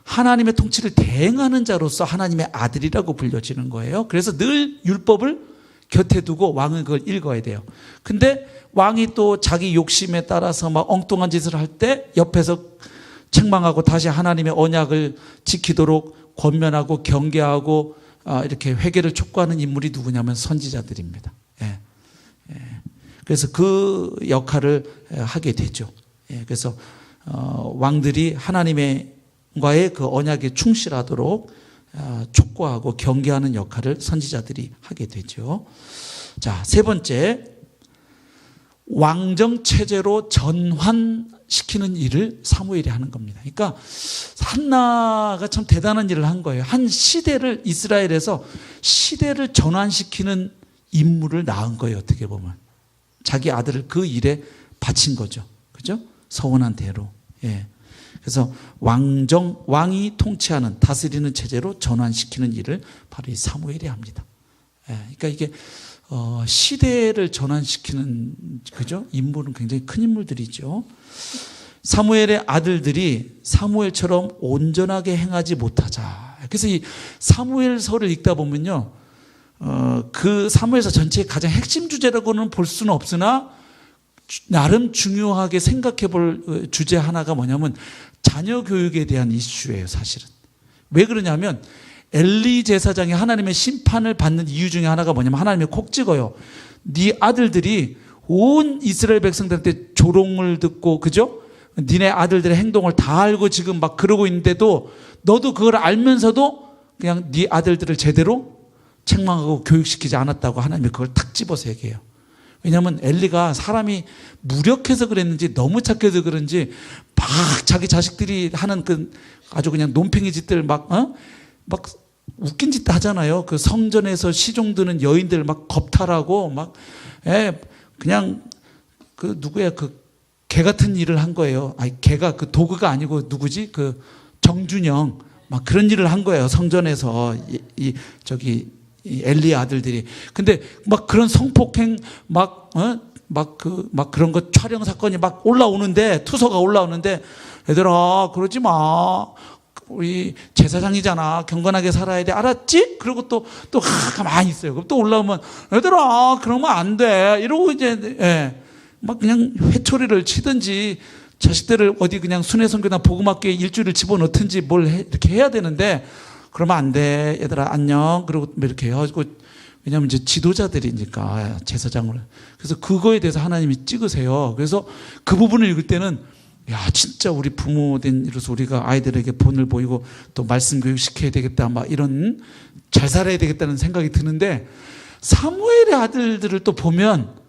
하나님의 통치를 대행하는 자로서 하나님의 아들이라고 불려지는 거예요. 그래서 늘 율법을 곁에 두고 왕은 그걸 읽어야 돼요. 근데 왕이 또 자기 욕심에 따라서 막 엉뚱한 짓을 할 때 옆에서 책망하고 다시 하나님의 언약을 지키도록 권면하고 경계하고 이렇게 회개를 촉구하는 인물이 누구냐면 선지자들입니다. 예. 예. 그래서 그 역할을 하게 되죠. 예. 그래서 왕들이 하나님과의 그 언약에 충실하도록 촉구하고 경계하는 역할을 선지자들이 하게 되죠. 자, 세 번째, 왕정 체제로 전환시키는 일을 사무엘이 하는 겁니다. 그러니까 한나가 참 대단한 일을 한 거예요. 한 시대를 이스라엘에서 시대를 전환시키는 인물을 낳은 거예요. 어떻게 보면 자기 아들을 그 일에 바친 거죠. 그죠? 서원한 대로. 예. 그래서 왕이 통치하는 다스리는 체제로 전환시키는 일을 바로 이 사무엘이 합니다. 예. 그러니까 이게 시대를 전환시키는 그죠? 인물은 굉장히 큰 인물들이죠. 사무엘의 아들들이 사무엘처럼 온전하게 행하지 못하자. 그래서 이 사무엘서를 읽다 보면요, 그 사무엘서 전체의 가장 핵심 주제라고는 볼 수는 없으나 나름 중요하게 생각해 볼 주제 하나가 뭐냐면 자녀 교육에 대한 이슈예요. 사실은 왜 그러냐면 엘리 제사장이 하나님의 심판을 받는 이유 중에 하나가 뭐냐면 하나님이 콕 찍어요. 네 아들들이 온 이스라엘 백성들한테 조롱을 듣고, 그죠? 니네 아들들의 행동을 다 알고 지금 막 그러고 있는데도 너도 그걸 알면서도 그냥 네 아들들을 제대로 책망하고 교육시키지 않았다고 하나님이 그걸 탁 집어서 얘기해요. 왜냐하면 엘리가 사람이 무력해서 그랬는지 너무 착해서 그런지 막 자기 자식들이 하는 그 아주 그냥 논팽이 짓들 막 웃긴 짓 하잖아요. 그 성전에서 시종 드는 여인들 막 겁탈하고 막 그냥 그 누구야 그 개 같은 일을 한 거예요. 아니 개가 그 도구가 아니고 누구지 그 정준영 막 그런 일을 한 거예요. 성전에서 이 엘리 아들들이. 근데 막 그런 성폭행 막 그런 거 촬영 사건이 막 올라오는데 투서가 올라오는데 얘들아 그러지 마. 우리 제사장이잖아. 경건하게 살아야 돼. 알았지? 그리고 또 가만히 있어요. 그럼 또 올라오면 얘들아 그러면 안 돼. 이러고 이제 막 그냥 회초리를 치든지 자식들을 어디 그냥 순회선교나 복음학교에 일주일을 집어넣든지 뭘 이렇게 해야 되는데 그러면 안 돼. 얘들아 안녕. 그리고 이렇게 해가지고 왜냐하면 이제 지도자들이니까 제사장을. 그래서 그거에 대해서 하나님이 찍으세요. 그래서 그 부분을 읽을 때는 야 진짜 우리 부모된 이로서 우리가 아이들에게 본을 보이고 또 말씀 교육시켜야 되겠다 막 이런 잘 살아야 되겠다는 생각이 드는데 사무엘의 아들들을 또 보면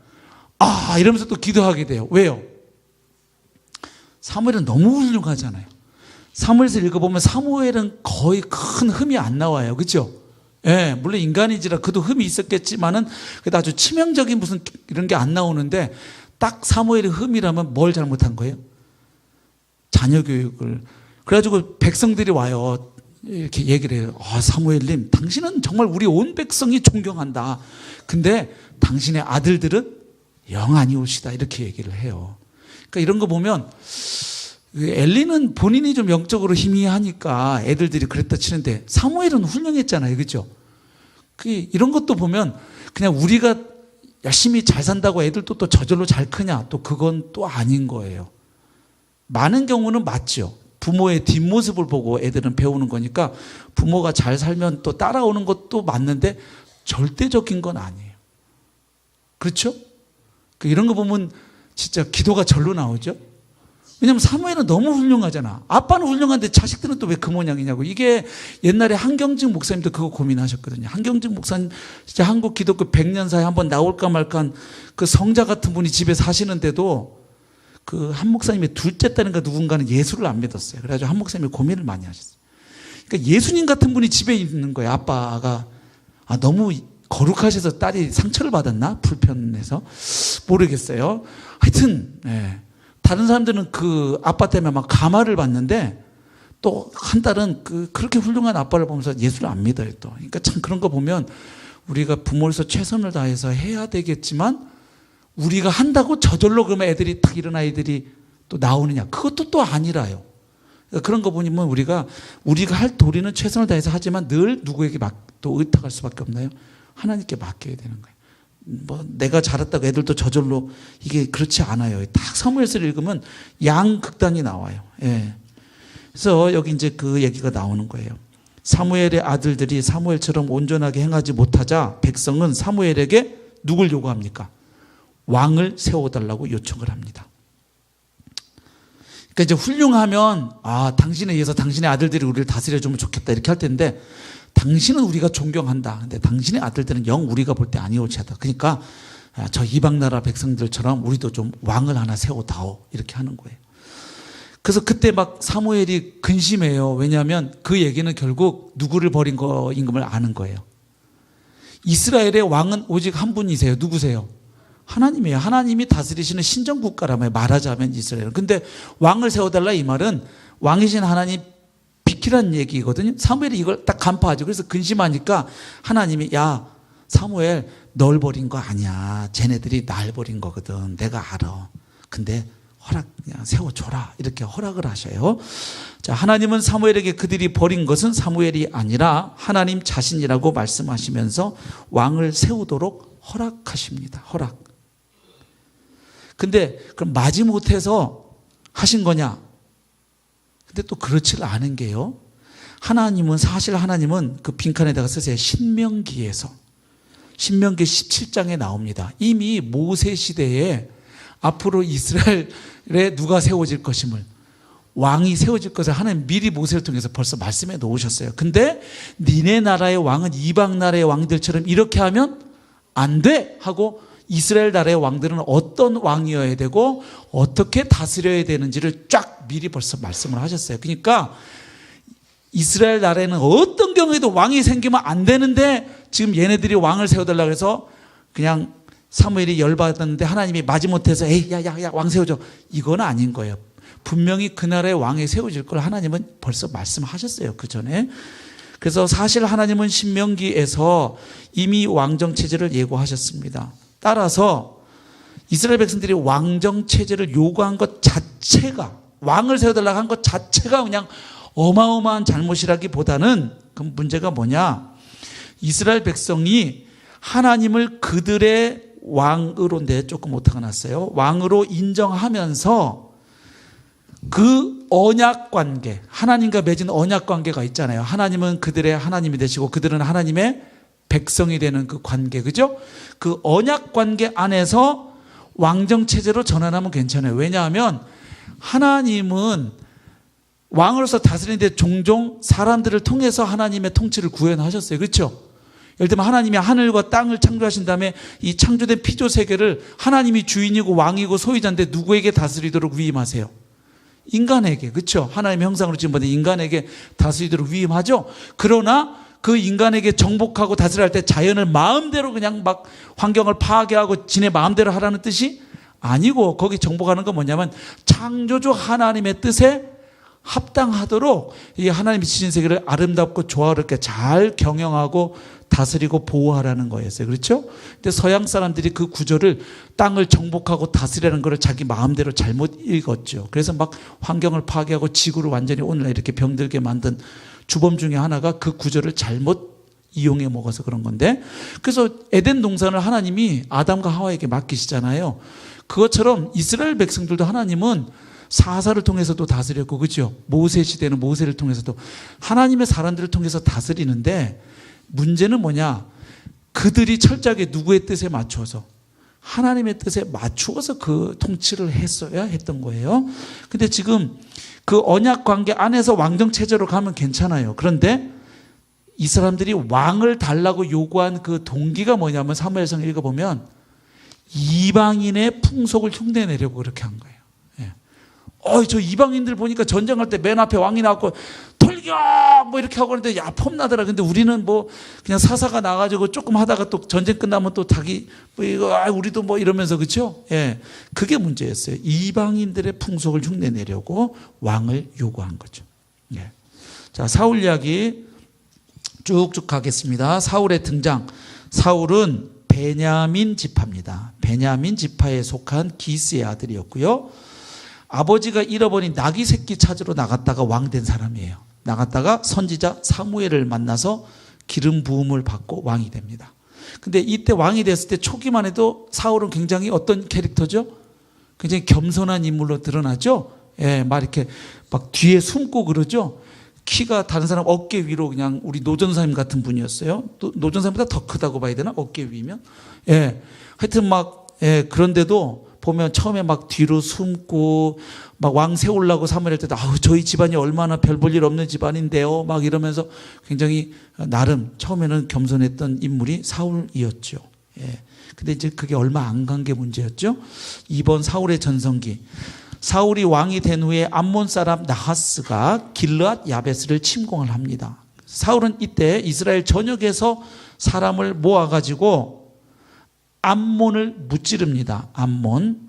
이러면서 또 기도하게 돼요. 왜요? 사무엘은 너무 훌륭하잖아요. 사무엘서 읽어보면 사무엘은 거의 큰 흠이 안 나와요. 그렇죠? 물론 인간이지라 그도 흠이 있었겠지만은 그래도 아주 치명적인 무슨 이런 게 안 나오는데 딱 사무엘의 흠이라면 뭘 잘못한 거예요? 자녀 교육을. 그래가지고 백성들이 와요. 이렇게 얘기를 해요. 사무엘님, 당신은 정말 우리 온 백성이 존경한다. 근데 당신의 아들들은 영 아니오시다. 이렇게 얘기를 해요. 그러니까 이런 거 보면 엘리는 본인이 좀 영적으로 희미하니까 애들들이 그랬다 치는데 사무엘은 훌륭했잖아요. 그렇죠? 이런 것도 보면 그냥 우리가 열심히 잘 산다고 애들도 또 저절로 잘 크냐? 또 그건 또 아닌 거예요. 많은 경우는 맞죠. 부모의 뒷모습을 보고 애들은 배우는 거니까 부모가 잘 살면 또 따라오는 것도 맞는데 절대적인 건 아니에요. 그렇죠? 이런 거 보면 진짜 기도가 절로 나오죠. 왜냐하면 사무엘은 너무 훌륭하잖아. 아빠는 훌륭한데 자식들은 또 왜 그 모양이냐고. 이게 옛날에 한경직 목사님도 그거 고민하셨거든요. 한경직 목사님 진짜 한국 기독교 100년 사이에 한번 나올까 말까 그 성자 같은 분이 집에 사시는데도 그 한 목사님의 둘째 딸인가 누군가는 예수를 안 믿었어요. 그래가지고 한 목사님이 고민을 많이 하셨어요. 그러니까 예수님 같은 분이 집에 있는 거예요. 아빠가 너무 거룩하셔서 딸이 상처를 받았나? 불편해서? 모르겠어요. 하여튼, 다른 사람들은 그 아빠 때문에 막 감화를 받는데 또 한 딸은 그렇게 훌륭한 아빠를 보면서 예수를 안 믿어요 또. 그러니까 참 그런 거 보면 우리가 부모로서 최선을 다해서 해야 되겠지만 우리가 한다고 저절로 그러면 애들이 딱 이런 아이들이 또 나오느냐? 그것도 또 아니라요. 그러니까 그런 거 보면 우리가 할 도리는 최선을 다해서 하지만 늘 누구에게 또 의탁할 수밖에 없나요? 하나님께 맡겨야 되는 거예요. 내가 잘했다고 애들도 저절로 이게 그렇지 않아요. 딱 사무엘서를 읽으면 양극단이 나와요. 그래서 여기 이제 그 얘기가 나오는 거예요. 사무엘의 아들들이 사무엘처럼 온전하게 행하지 못하자 백성은 사무엘에게 누굴 요구합니까? 왕을 세워달라고 요청을 합니다. 그러니까 이제 훌륭하면 당신에 의해서 당신의 아들들이 우리를 다스려주면 좋겠다 이렇게 할 텐데 당신은 우리가 존경한다. 근데 당신의 아들들은 영 우리가 볼 때 아니오지 하다. 그러니까 저 이방 나라 백성들처럼 우리도 좀 왕을 하나 세워다오 이렇게 하는 거예요. 그래서 그때 막 사무엘이 근심해요. 왜냐하면 그 얘기는 결국 누구를 버린 거인 걸 아는 거예요. 이스라엘의 왕은 오직 한 분이세요. 누구세요? 하나님이에요. 하나님이 다스리시는 신정국가라며 말하자면 이스라엘은. 근데 왕을 세워달라 이 말은 왕이신 하나님 비키라는 얘기거든요. 사무엘이 이걸 딱 간파하죠. 그래서 근심하니까 하나님이 야 사무엘 널 버린 거 아니야. 쟤네들이 날 버린 거거든. 내가 알아. 근데 그냥 세워줘라 이렇게 허락을 하셔요. 자, 하나님은 사무엘에게 그들이 버린 것은 사무엘이 아니라 하나님 자신이라고 말씀하시면서 왕을 세우도록 허락하십니다. 허락. 근데 그럼 마지못해서 하신 거냐? 근데 또 그렇지를 않은 게요. 사실 하나님은 그 빈칸에다가 쓰세요. 신명기에서. 신명기 17장에 나옵니다. 이미 모세 시대에 앞으로 이스라엘에 누가 세워질 것임을, 왕이 세워질 것을 하나님 미리 모세를 통해서 벌써 말씀해 놓으셨어요. 근데 니네 나라의 왕은 이방 나라의 왕들처럼 이렇게 하면 안 돼 하고 이스라엘 나라의 왕들은 어떤 왕이어야 되고 어떻게 다스려야 되는지를 쫙 미리 벌써 말씀을 하셨어요. 그러니까 이스라엘 나라에는 어떤 경우에도 왕이 생기면 안 되는데 지금 얘네들이 왕을 세워달라고 해서 그냥 사무엘이 열받았는데 하나님이 마지못해서 에이 야 왕 세워줘, 이건 아닌 거예요. 분명히 그 나라의 왕이 세워질 걸 하나님은 벌써 말씀하셨어요, 그 전에. 그래서 사실 하나님은 신명기에서 이미 왕정체제를 예고하셨습니다. 따라서 이스라엘 백성들이 왕정체제를 요구한 것 자체가, 왕을 세워달라고 한 것 자체가 그냥 어마어마한 잘못이라기보다는 그 문제가 뭐냐, 이스라엘 백성이 하나님을 그들의 왕으로인데 조금 오타가 났어요. 왕으로 인정하면서 그 언약 관계, 하나님과 맺은 언약 관계가 있잖아요. 하나님은 그들의 하나님이 되시고 그들은 하나님의 백성이 되는 그 관계, 그죠? 그 언약 관계 안에서 왕정체제로 전환하면 괜찮아요. 왜냐하면 하나님은 왕으로서 다스리는데 종종 사람들을 통해서 하나님의 통치를 구현하셨어요. 그렇죠? 예를 들면 하나님이 하늘과 땅을 창조하신 다음에 이 창조된 피조 세계를 하나님이 주인이고 왕이고 소유자인데 누구에게 다스리도록 위임하세요? 인간에게. 그렇죠? 하나님의 형상으로 지음받은 인간에게 다스리도록 위임하죠. 그러나 그 인간에게 정복하고 다스릴 때 자연을 마음대로 그냥 막 환경을 파괴하고 지네 마음대로 하라는 뜻이 아니고, 거기 정복하는 건 뭐냐면 창조주 하나님의 뜻에 합당하도록 이 하나님이 지신 세계를 아름답고 조화롭게 잘 경영하고 다스리고 보호하라는 거였어요. 그렇죠? 근데 서양 사람들이 그 구조를 땅을 정복하고 다스리라는 걸 자기 마음대로 잘못 읽었죠. 그래서 막 환경을 파괴하고 지구를 완전히 오늘날 이렇게 병들게 만든 주범 중에 하나가 그 구조를 잘못 이용해 먹어서 그런 건데, 그래서 에덴 동산을 하나님이 아담과 하와에게 맡기시잖아요. 그것처럼 이스라엘 백성들도 하나님은 사사를 통해서도 다스렸고, 그렇죠? 모세 시대는 모세를 통해서도 하나님의 사람들을 통해서 다스리는데, 문제는 뭐냐, 그들이 철저하게 누구의 뜻에 맞추어서, 하나님의 뜻에 맞추어서 그 통치를 했어야 했던 거예요. 근데 지금 그 언약 관계 안에서 왕정체제로 가면 괜찮아요. 그런데 이 사람들이 왕을 달라고 요구한 그 동기가 뭐냐면 사무엘상 읽어보면 이방인의 풍속을 흉내내려고 그렇게 한 거예요. 저 이방인들 보니까 전쟁할 때 맨 앞에 왕이 나왔고 돌격 뭐 이렇게 하고 하는데 야 폼나더라. 근데 우리는 뭐 그냥 사사가 나가지고 조금 하다가 또 전쟁 끝나면 또 자기 뭐 이거 우리도 뭐 이러면서, 그렇죠? 예, 그게 문제였어요. 이방인들의 풍속을 흉내내려고 왕을 요구한 거죠. 예. 자, 사울 이야기 쭉쭉 가겠습니다. 사울의 등장. 사울은 베냐민 지파입니다. 베냐민 지파에 속한 기스의 아들이었고요. 아버지가 잃어버린 나귀 새끼 찾으러 나갔다가 왕 된 사람이에요. 나갔다가 선지자 사무엘을 만나서 기름 부음을 받고 왕이 됩니다. 근데 이때 왕이 됐을 때 초기만 해도 사울은 굉장히 어떤 캐릭터죠? 굉장히 겸손한 인물로 드러나죠? 예, 막 이렇게 막 뒤에 숨고 그러죠? 키가 다른 사람 어깨 위로 그냥 우리 노전사님 같은 분이었어요. 또 노전사님보다 더 크다고 봐야 되나? 어깨 위면? 예. 하여튼 예, 그런데도 보면 처음에 막 뒤로 숨고 막 왕 세우려고 사무엘 때도 저희 집안이 얼마나 별 볼 일 없는 집안인데요 막 이러면서 굉장히 나름 처음에는 겸손했던 인물이 사울이었죠. 예. 근데 이제 그게 얼마 안 간 게 문제였죠. 이번 사울의 전성기, 사울이 왕이 된 후에 암몬 사람 나하스가 길르앗 야베스를 침공을 합니다. 사울은 이때 이스라엘 전역에서 사람을 모아가지고 암몬을 무찌릅니다. 암몬.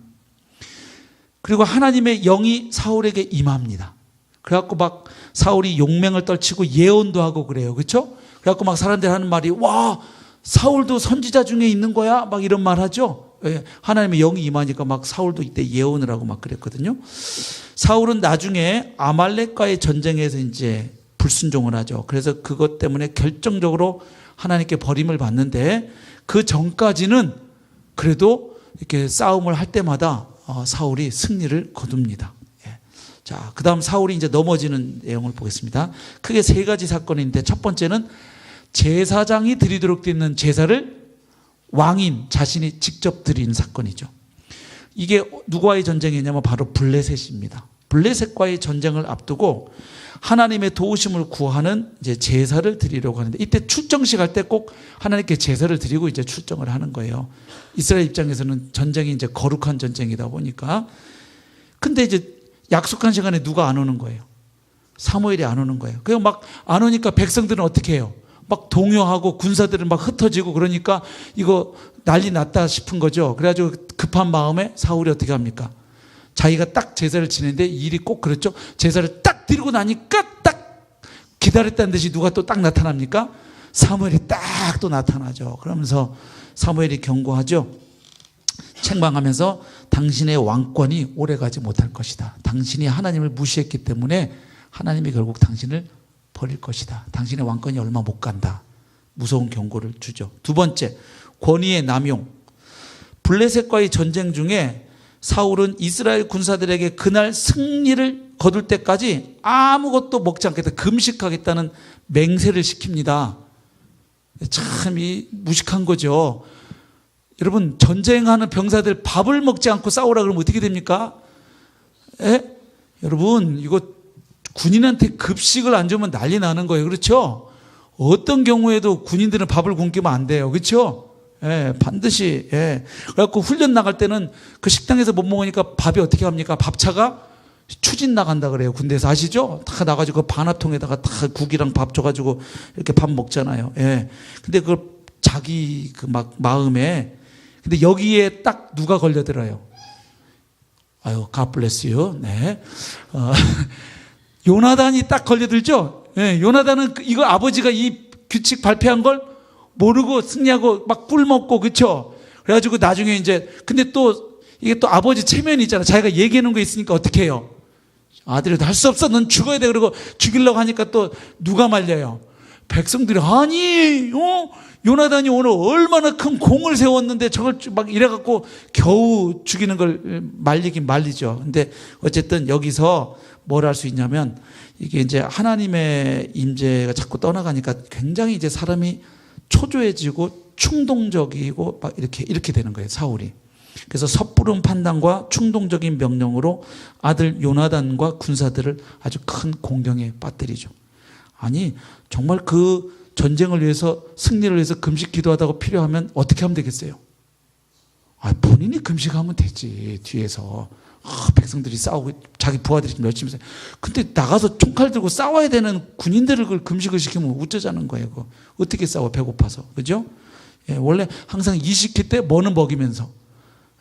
그리고 하나님의 영이 사울에게 임합니다. 그래갖고 막 사울이 용맹을 떨치고 예언도 하고 그래요. 그렇죠? 그래갖고 막 사람들이 하는 말이 와, 사울도 선지자 중에 있는 거야? 막 이런 말 하죠. 예, 하나님의 영이 임하니까 막 사울도 이때 예언을 하고 막 그랬거든요. 사울은 나중에 아말렉과의 전쟁에서 이제 불순종을 하죠. 그래서 그것 때문에 결정적으로 하나님께 버림을 받는데, 그 전까지는 그래도 이렇게 싸움을 할 때마다 사울이 승리를 거둡니다. 예. 자, 그 다음 사울이 이제 넘어지는 내용을 보겠습니다. 크게 세 가지 사건인데, 첫 번째는 제사장이 드리도록 되어 있는 제사를 왕인 자신이 직접 드리는 사건이죠. 이게 누구와의 전쟁이냐면 바로 블레셋입니다. 블레셋과의 전쟁을 앞두고 하나님의 도우심을 구하는 이제 제사를 드리려고 하는데, 이때 출정식 할 때 꼭 하나님께 제사를 드리고 이제 출정을 하는 거예요. 이스라엘 입장에서는 전쟁이 이제 거룩한 전쟁이다 보니까. 근데 이제 약속한 시간에 누가 안 오는 거예요? 사무엘이 안 오는 거예요. 그냥 막 안 오니까 백성들은 어떻게 해요? 막 동요하고 군사들은 막 흩어지고, 그러니까 이거 난리 났다 싶은 거죠. 그래가지고 급한 마음에 사울이 어떻게 합니까? 자기가 딱 제사를 지내는데 일이 꼭 그렇죠. 제사를 딱 드리고 나니까 딱 기다렸다는 듯이 누가 또 딱 나타납니까? 사무엘이 딱 또 나타나죠. 그러면서 사무엘이 경고하죠. 책망하면서 당신의 왕권이 오래가지 못할 것이다. 당신이 하나님을 무시했기 때문에 하나님이 결국 당신을 버릴 것이다. 당신의 왕권이 얼마 못 간다. 무서운 경고를 주죠. 두 번째, 권위의 남용. 블레셋과의 전쟁 중에 사울은 이스라엘 군사들에게 그날 승리를 거둘 때까지 아무것도 먹지 않겠다, 금식하겠다는 맹세를 시킵니다. 참 무식한 거죠. 여러분, 전쟁하는 병사들 밥을 먹지 않고 싸우라 그러면 어떻게 됩니까? 여러분, 이거 군인한테 급식을 안 주면 난리 나는 거예요. 그렇죠? 어떤 경우에도 군인들은 밥을 굶기면 안 돼요. 그렇죠? 반드시. 그래갖고 훈련 나갈 때는 그 식당에서 못 먹으니까 밥이 어떻게 합니까? 밥차가 추진 나간다 그래요. 군대에서 아시죠? 다 나가지고 반합통에다가 다 국이랑 밥 줘가지고 이렇게 밥 먹잖아요. 근데 그걸 자기 그 막 마음에, 근데 여기에 딱 누가 걸려들어요? 아유, God bless you. 네. 요나단이 딱 걸려들죠? 요나단은 이거 아버지가 이 규칙 발표한 걸 모르고 승리하고 막 꿀 먹고, 그쵸? 그래가지고 나중에 이제, 근데 또 이게 또 아버지 체면이 있잖아. 자기가 얘기해 놓은 거 있으니까 어떻게 해요? 아들이 할 수 없어. 넌 죽어야 돼. 그러고 죽이려고 하니까 또 누가 말려요? 백성들이, 아니, 요나단이 오늘 얼마나 큰 공을 세웠는데 저걸 막 이래갖고 겨우 죽이는 걸 말리긴 말리죠. 근데 어쨌든 여기서 뭘 할 수 있냐면, 이게 이제 하나님의 임재가 자꾸 떠나가니까 굉장히 이제 사람이 초조해지고 충동적이고 막 이렇게 되는 거예요, 사울이. 그래서 섣부른 판단과 충동적인 명령으로 아들 요나단과 군사들을 아주 큰 공경에 빠뜨리죠. 아니, 정말 그 전쟁을 위해서, 승리를 위해서 금식 기도하다가 필요하면 어떻게 하면 되겠어요? 본인이 금식하면 되지, 뒤에서. 백성들이 싸우고 자기 부하들이 좀 열심히 싸워. 근데 나가서 총칼 들고 싸워야 되는 군인들을 그걸 금식을 시키면 어쩌자는 거예요. 그거. 어떻게 싸워, 배고파서. 그죠? 원래 항상 일 시킬 때 뭐는 먹이면서.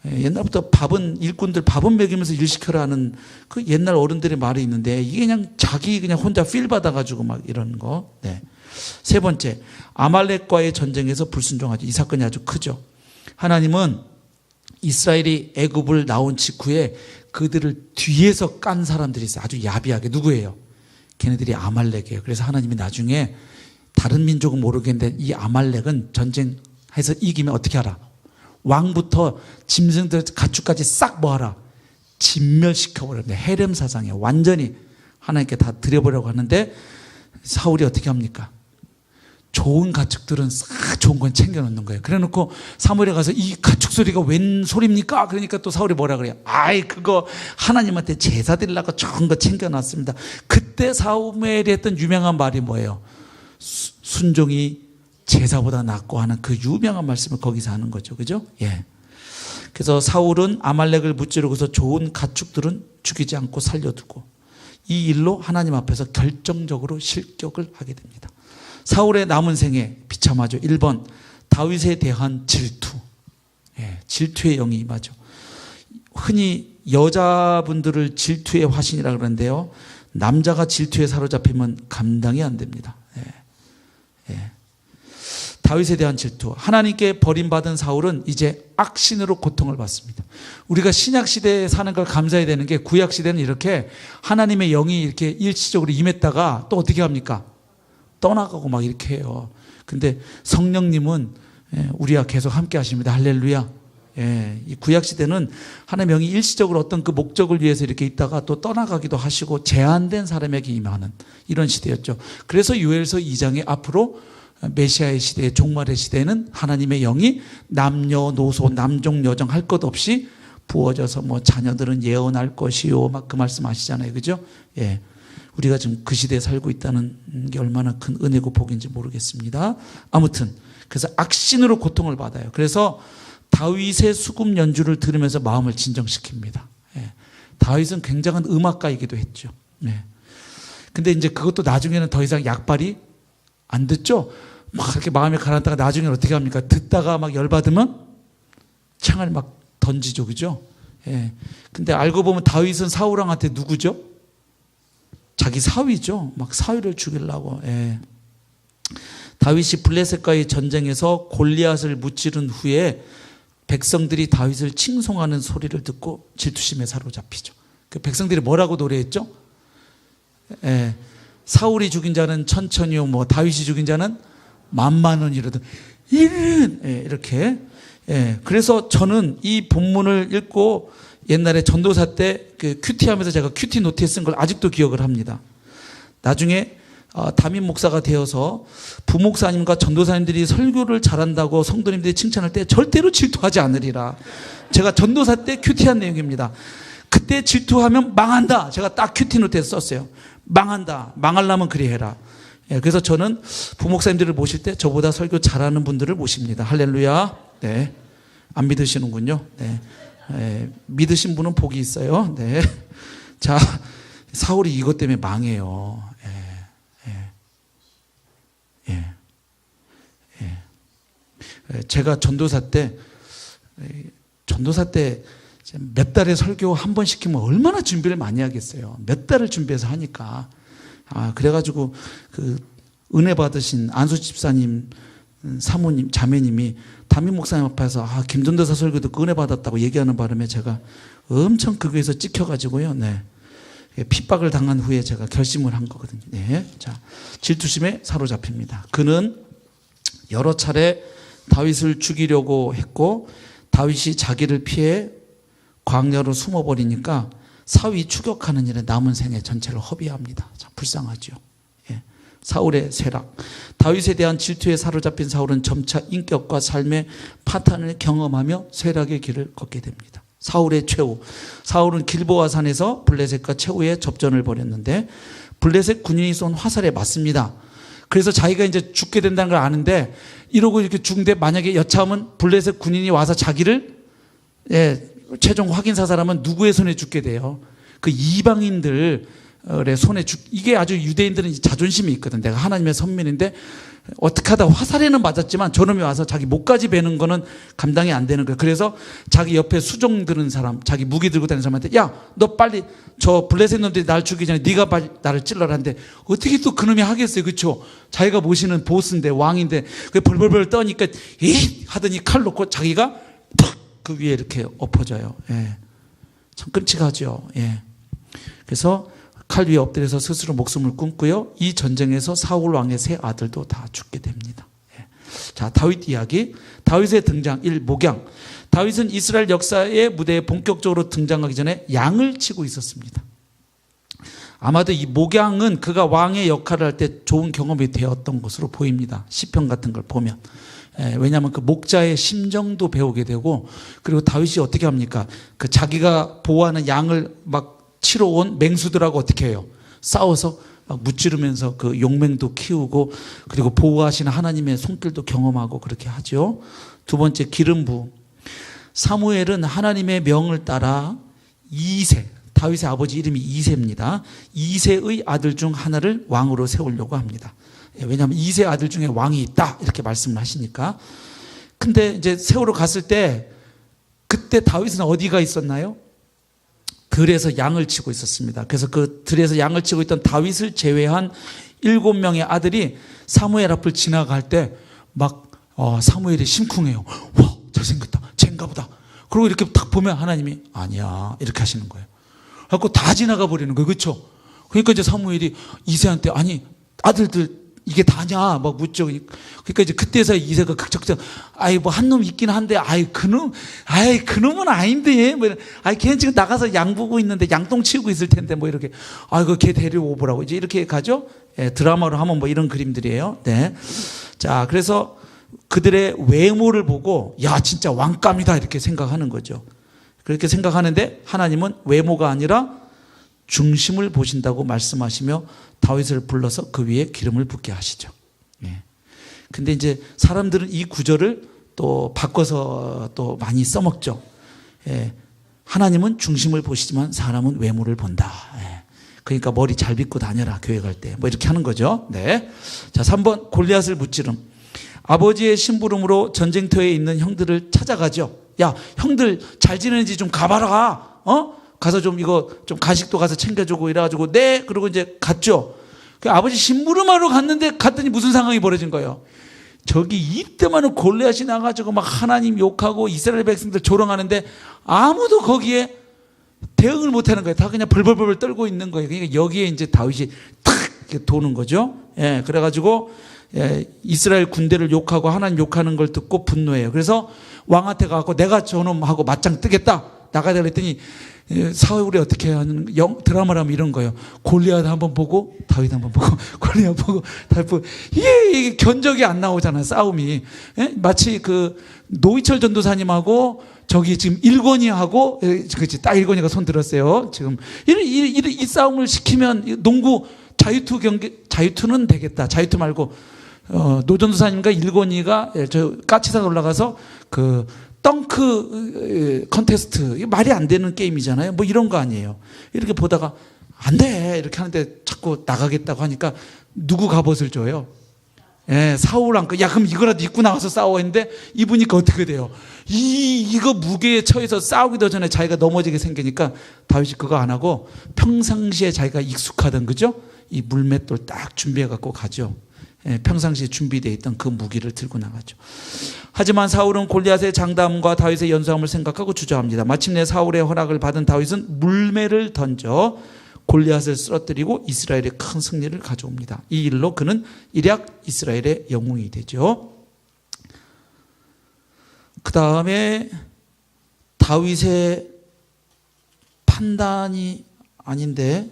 옛날부터 밥은, 일꾼들 밥은 먹이면서 일 시켜라 하는 그 옛날 어른들의 말이 있는데, 이게 그냥 자기 그냥 혼자 필 받아가지고 막 이런 거. 세 번째, 아말렉과의 전쟁에서 불순종하죠. 이 사건이 아주 크죠. 하나님은 이스라엘이 애굽을 나온 직후에 그들을 뒤에서 깐 사람들이 있어요. 아주 야비하게. 누구예요? 걔네들이 아말렉이에요. 그래서 하나님이 나중에 다른 민족은 모르겠는데 이 아말렉은 전쟁해서 이기면 어떻게 하라? 왕부터 짐승들 가축까지 싹 뭐하라? 진멸시켜버립니다. 헤렘 사상이에요. 완전히 하나님께 다 드려보려고 하는데 사울이 어떻게 합니까? 좋은 가축들은 싹 좋은 건 챙겨놓는 거예요. 그래 놓고 사무엘에 가서 이 가축 소리가 웬 소리입니까? 그러니까 또 사울이 뭐라 그래요? 그거 하나님한테 제사 드리려고 좋은 거 챙겨놨습니다. 그때 사무엘이 했던 유명한 말이 뭐예요? 순종이 제사보다 낫고 하는 그 유명한 말씀을 거기서 하는 거죠. 그죠? 그래서 사울은 아말렉을 무찌르고서 좋은 가축들은 죽이지 않고 살려두고 이 일로 하나님 앞에서 결정적으로 실격을 하게 됩니다. 사울의 남은 생에 비참하죠. 1번, 다윗에 대한 질투. 질투의 영이 임하죠. 흔히 여자분들을 질투의 화신이라고 그러는데요, 남자가 질투에 사로잡히면 감당이 안 됩니다. 다윗에 대한 질투. 하나님께 버림받은 사울은 이제 악신으로 고통을 받습니다. 우리가 신약 시대에 사는 걸 감사해야 되는 게, 구약 시대는 이렇게 하나님의 영이 이렇게 일시적으로 임했다가 또 어떻게 합니까? 떠나가고 막 이렇게 해요. 근데 성령님은 우리와 계속 함께 하십니다. 할렐루야. 예, 이 구약 시대는 하나님의 영이 일시적으로 어떤 그 목적을 위해서 이렇게 있다가 또 떠나가기도 하시고 제한된 사람에게 임하는 이런 시대였죠. 그래서 요엘서 2장에 앞으로 메시아의 시대, 종말의 시대에는 하나님의 영이 남녀노소, 남종, 여종 할 것 없이 부어져서 뭐 자녀들은 예언할 것이요, 막 그 말씀 아시잖아요, 그죠? 예, 우리가 지금 그 시대에 살고 있다는 게 얼마나 큰 은혜고 복인지 모르겠습니다. 아무튼 그래서 악신으로 고통을 받아요. 그래서 다윗의 수금 연주를 들으면서 마음을 진정시킵니다. 예. 다윗은 굉장한 음악가이기도 했죠. 예. 근데 이제 그것도 나중에는 더 이상 약발이 안 듣죠. 막 이렇게 마음에 가라앉다가 나중에 어떻게 합니까? 듣다가 막 열받으면 창을 막 던지죠, 그죠? 예. 근데 알고 보면 다윗은 사울 왕한테 누구죠? 자기 사위죠. 막 사위를 죽이려고. 예. 다윗이 블레셋과의 전쟁에서 골리앗을 무찌른 후에 백성들이 다윗을 칭송하는 소리를 듣고 질투심에 사로잡히죠. 그 백성들이 뭐라고 노래했죠? 예, 사울이 죽인 자는 천천히요, 뭐 다윗이 죽인 자는 만만원이라도 이른, 예, 이렇게. 예, 그래서 저는 이 본문을 읽고 옛날에 전도사 때 그 큐티하면서 제가 큐티 노트에 쓴 걸 아직도 기억을 합니다. 나중에 담임 목사가 되어서 부목사님과 전도사님들이 설교를 잘한다고 성도님들이 칭찬할 때 절대로 질투하지 않으리라. 제가 전도사 때 큐티한 내용입니다. 그때 질투하면 망한다. 제가 딱 큐티 노트에 썼어요. 망한다. 망하려면 그리 해라. 예, 그래서 저는 부목사님들을 모실 때 저보다 설교 잘하는 분들을 모십니다. 할렐루야. 네, 안 믿으시는군요. 네, 예, 믿으신 분은 복이 있어요. 네, 자, 사울이 이것 때문에 망해요. 제가 전도사 때 몇 달에 설교 한 번 시키면 얼마나 준비를 많이 하겠어요. 몇 달을 준비해서 하니까. 그래가지고 그 은혜 받으신 안수 집사님, 사모님, 자매님이 담임 목사님 앞에서 김전도사 설교 듣고 은혜 받았다고 얘기하는 바람에 제가 엄청 그거에서 찍혀가지고요. 네. 핍박을 당한 후에 제가 결심을 한 거거든요. 네. 자, 질투심에 사로잡힙니다. 그는 여러 차례 다윗을 죽이려고 했고 다윗이 자기를 피해 광야로 숨어버리니까 사위 추격하는 일에 남은 생애 전체를 허비합니다. 참 불쌍하죠. 예. 사울의 쇠락. 다윗에 대한 질투에 사로잡힌 사울은 점차 인격과 삶의 파탄을 경험하며 쇠락의 길을 걷게 됩니다. 사울의 최후. 사울은 길보아 산에서 블레셋과 최후의 접전을 벌였는데 블레셋 군인이 쏜 화살에 맞습니다. 그래서 자기가 이제 죽게 된다는 걸 아는데 이러고 이렇게 죽는데 만약에 여차하면 블레셋 군인이 와서 자기를 최종 확인 사살하면 누구의 손에 죽게 돼요? 그 이방인들의 손에 이게 아주 유대인들은 자존심이 있거든. 내가 하나님의 선민인데 어떻게 하다 화살에는 맞았지만 저놈이 와서 자기 목까지 베는 거는 감당이 안 되는 거예요. 그래서 자기 옆에 수종 드는 사람, 자기 무기 들고 다니는 사람한테 야, 너 빨리 저 블레셋 놈들이 날 죽이기 전에 네가 빨리 나를 찔러라는데 어떻게 또 그놈이 하겠어요. 그렇죠? 자기가 모시는 보스인데 왕인데 그 벌벌벌 떠니까 이 하더니 칼 놓고 자기가 탁 그 위에 이렇게 엎어져요. 예. 참 끔찍하죠. 예. 그래서 칼 위에 엎드려서 스스로 목숨을 끊고요. 이 전쟁에서 사울 왕의 세 아들도 다 죽게 됩니다. 예. 자, 다윗 이야기. 다윗의 등장 1. 목양. 다윗은 이스라엘 역사의 무대에 본격적으로 등장하기 전에 양을 치고 있었습니다. 아마도 이 목양은 그가 왕의 역할을 할 때 좋은 경험이 되었던 것으로 보입니다. 시편 같은 걸 보면. 왜냐하면 그 목자의 심정도 배우게 되고 그리고 다윗이 어떻게 합니까? 그 자기가 보호하는 양을 막 치러 온 맹수들하고 어떻게 해요? 싸워서 막 무찌르면서 그 용맹도 키우고 그리고 보호하시는 하나님의 손길도 경험하고 그렇게 하죠. 두 번째 기름부. 사무엘은 하나님의 명을 따라 이세, 다윗의 아버지 이름이 이세입니다. 이세의 아들 중 하나를 왕으로 세우려고 합니다. 왜냐하면 이세 아들 중에 왕이 있다 이렇게 말씀을 하시니까. 근데 이제 세우러 갔을 때 그때 다윗은 어디가 있었나요? 들에서 양을 치고 있었습니다. 그래서 그 들에서 양을 치고 있던 다윗을 제외한 7명의 아들이 사무엘 앞을 지나갈 때 막 사무엘이 심쿵해요. 와, 잘생겼다. 쟤인가 보다. 그리고 이렇게 딱 보면 하나님이 아니야 이렇게 하시는 거예요. 그래서 다 지나가 버리는 거예요. 그렇죠? 그러니까 이제 사무엘이 이세한테 아니 아들들 이게 다냐 막 묻죠. 그러니까 이제 그때서 이새가 극적적 아이 뭐 한 놈 있긴 한데 아이 그놈은 아닌데 뭐 아이 걔는 지금 나가서 양 보고 있는데 양똥 치우고 있을 텐데 뭐 이렇게 아이고 걔 데려오보라고 이제 이렇게 가죠. 예, 드라마로 하면 뭐 이런 그림들이에요. 네. 자, 그래서 그들의 외모를 보고 야 진짜 왕감이다 이렇게 생각하는 거죠. 그렇게 생각하는데 하나님은 외모가 아니라 중심을 보신다고 말씀하시며 다윗을 불러서 그 위에 기름을 붓게 하시죠. 예. 근데 이제 사람들은 이 구절을 또 바꿔서 또 많이 써먹죠. 예. 하나님은 중심을 보시지만 사람은 외모를 본다. 예. 그러니까 머리 잘 빗고 다녀라 교회 갈 때 뭐 이렇게 하는 거죠. 네. 자, 3번 골리앗을 무찌름. 아버지의 심부름으로 전쟁터에 있는 형들을 찾아가죠. 야, 형들 잘 지내는지 좀 가봐라. 가서 좀 이거 좀 간식도 가서 챙겨주고 이래가지고 네 그러고 이제 갔죠. 그 아버지 심부름하러 갔더니 무슨 상황이 벌어진 거예요. 저기 이때만은 골리앗이 나가지고 막 하나님 욕하고 이스라엘 백성들 조롱하는데 아무도 거기에 대응을 못하는 거예요. 다 그냥 벌벌벌 떨고 있는 거예요. 그러니까 여기에 이제 다윗이 탁 이렇게 도는 거죠. 예, 그래가지고 이스라엘 군대를 욕하고 하나님 욕하는 걸 듣고 분노해요. 그래서 왕한테 가고 내가 저놈하고 맞짱 뜨겠다 나가야 그랬더니 사울이 어떻게 하는 드라마를 하면 이런 거예요. 골리앗 한번 보고 다윗 한번 보고 골리앗 보고 다윗 보고 이게 견적이 안 나오잖아요. 싸움이. 예? 마치 그 노희철 전도사님하고 저기 지금 일권이하고 그치 딱 일권이가 손 들었어요. 지금 이 싸움을 시키면 농구 자유투 경기 자유투는 되겠다. 자유투 말고 노 전도사님과 일권이가 저 까치산 올라가서 그 덩크 컨테스트 말이 안 되는 게임이잖아요. 뭐 이런 거 아니에요. 이렇게 보다가 안 돼 이렇게 하는데 자꾸 나가겠다고 하니까 누구 갑옷을 줘요? 예, 사울 왕. 야 그럼 이거라도 입고 나가서 싸워 했는데 입으니까 어떻게 돼요? 이거 무게에 처해서 싸우기도 전에 자기가 넘어지게 생기니까 다윗이 그거 안 하고 평상시에 자기가 익숙하던 그죠? 이 물맷돌 딱 준비해 갖고 가죠. 예, 평상시에 준비되어 있던 그 무기를 들고 나가죠. 하지만 사울은 골리앗의 장담과 다윗의 연소함을 생각하고 주저합니다. 마침내 사울의 허락을 받은 다윗은 물매를 던져 골리앗을 쓰러뜨리고 이스라엘의 큰 승리를 가져옵니다. 이 일로 그는 일약 이스라엘의 영웅이 되죠. 그 다음에 다윗의 판단이 아닌데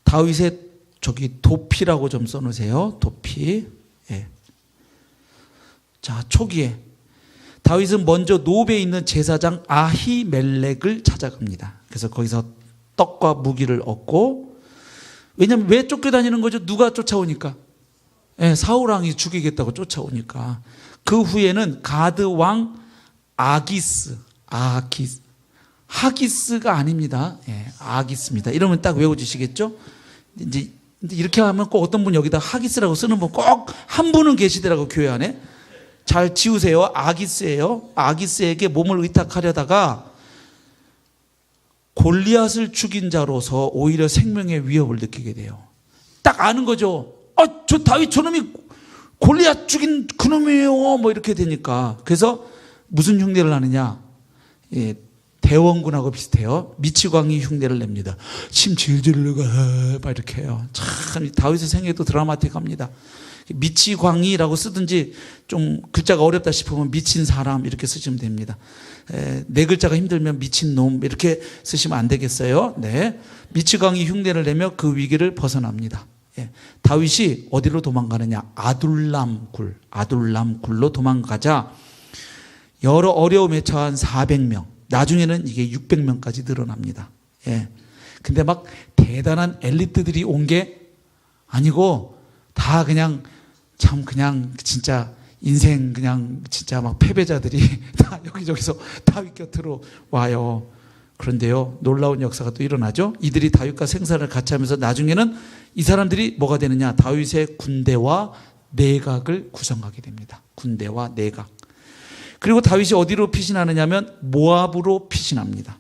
다윗의 저기 도피라고 좀 써놓으세요. 도피. 자, 초기에 다윗은 먼저 노베에 있는 제사장 아히멜렉을 찾아갑니다. 그래서 거기서 떡과 무기를 얻고, 왜냐하면 왜 쫓겨다니는 거죠? 누가 쫓아오니까? 사울 왕이 죽이겠다고 쫓아오니까. 그 후에는 가드 왕 하기스가 아닙니다. 아기스입니다. 이러면 딱 외워주시겠죠? 이제 이렇게 하면 꼭 어떤 분 여기다 하기스라고 쓰는 분 꼭 한 분은 계시더라고 교회 안에. 잘 지우세요. 아기스예요. 아기스에게 몸을 의탁하려다가 골리앗을 죽인 자로서 오히려 생명의 위협을 느끼게 돼요. 딱 아는 거죠. 저 다윗 저놈이 골리앗 죽인 그놈이에요. 뭐 이렇게 되니까. 그래서 무슨 흉내를 하느냐? 대원군하고 비슷해요. 미치광이 흉내를 냅니다. 침 질질 흘러가 막 이렇게 해요. 참 다윗의 생애도 드라마틱합니다. 미치광이라고 쓰든지 좀 글자가 어렵다 싶으면 미친 사람 이렇게 쓰시면 됩니다. 네 글자가 힘들면 미친 놈 이렇게 쓰시면 안 되겠어요. 네, 미치광이 흉내를 내며 그 위기를 벗어납니다. 다윗이 어디로 도망가느냐? 아둘람굴로 도망가자 여러 어려움에 처한 400명, 나중에는 이게 600명까지 늘어납니다. 근데 막 대단한 엘리트들이 온 게 아니고 다 그냥 진짜 인생 그냥 진짜 막 패배자들이 다 여기저기서 다윗 곁으로 와요. 그런데요, 놀라운 역사가 또 일어나죠. 이들이 다윗과 생산을 같이 하면서 나중에는 이 사람들이 뭐가 되느냐? 다윗의 군대와 내각을 구성하게 됩니다. 군대와 내각. 그리고 다윗이 어디로 피신하느냐면 모압으로 피신합니다.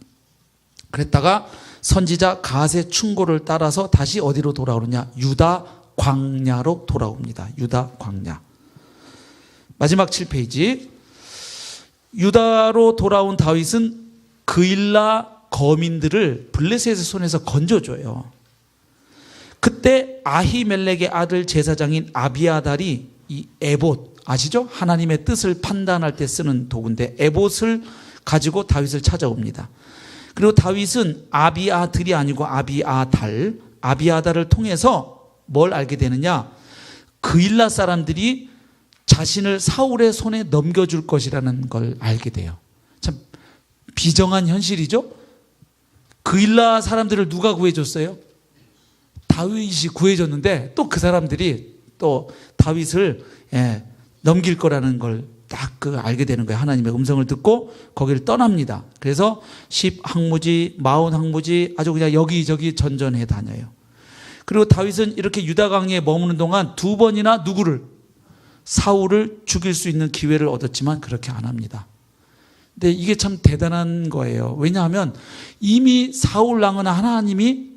그랬다가 선지자 갓의 충고를 따라서 다시 어디로 돌아오느냐? 유다 광야로 돌아옵니다. 유다 광야. 마지막 7페이지. 유다로 돌아온 다윗은 그일라 거민들을 블레셋의 손에서 건져줘요. 그때 아히멜렉의 아들 제사장인 아비아달이 이 에봇 아시죠? 하나님의 뜻을 판단할 때 쓰는 도구인데 에봇을 가지고 다윗을 찾아옵니다. 그리고 다윗은 아비아들이 아니고 아비아달을 통해서 뭘 알게 되느냐? 그일라 사람들이 자신을 사울의 손에 넘겨줄 것이라는 걸 알게 돼요. 참 비정한 현실이죠. 그일라 사람들을 누가 구해줬어요? 다윗이 구해줬는데 또 그 사람들이 또 다윗을 넘길 거라는 걸 딱 알게 되는 거예요. 하나님의 음성을 듣고 거기를 떠납니다. 그래서 10항무지 40항무지 아주 그냥 여기저기 전전해 다녀요. 그리고 다윗은 이렇게 유다 강에 머무는 동안 2번이나 누구를? 사울을 죽일 수 있는 기회를 얻었지만 그렇게 안 합니다. 근데 이게 참 대단한 거예요. 왜냐하면 이미 사울 왕은 하나님이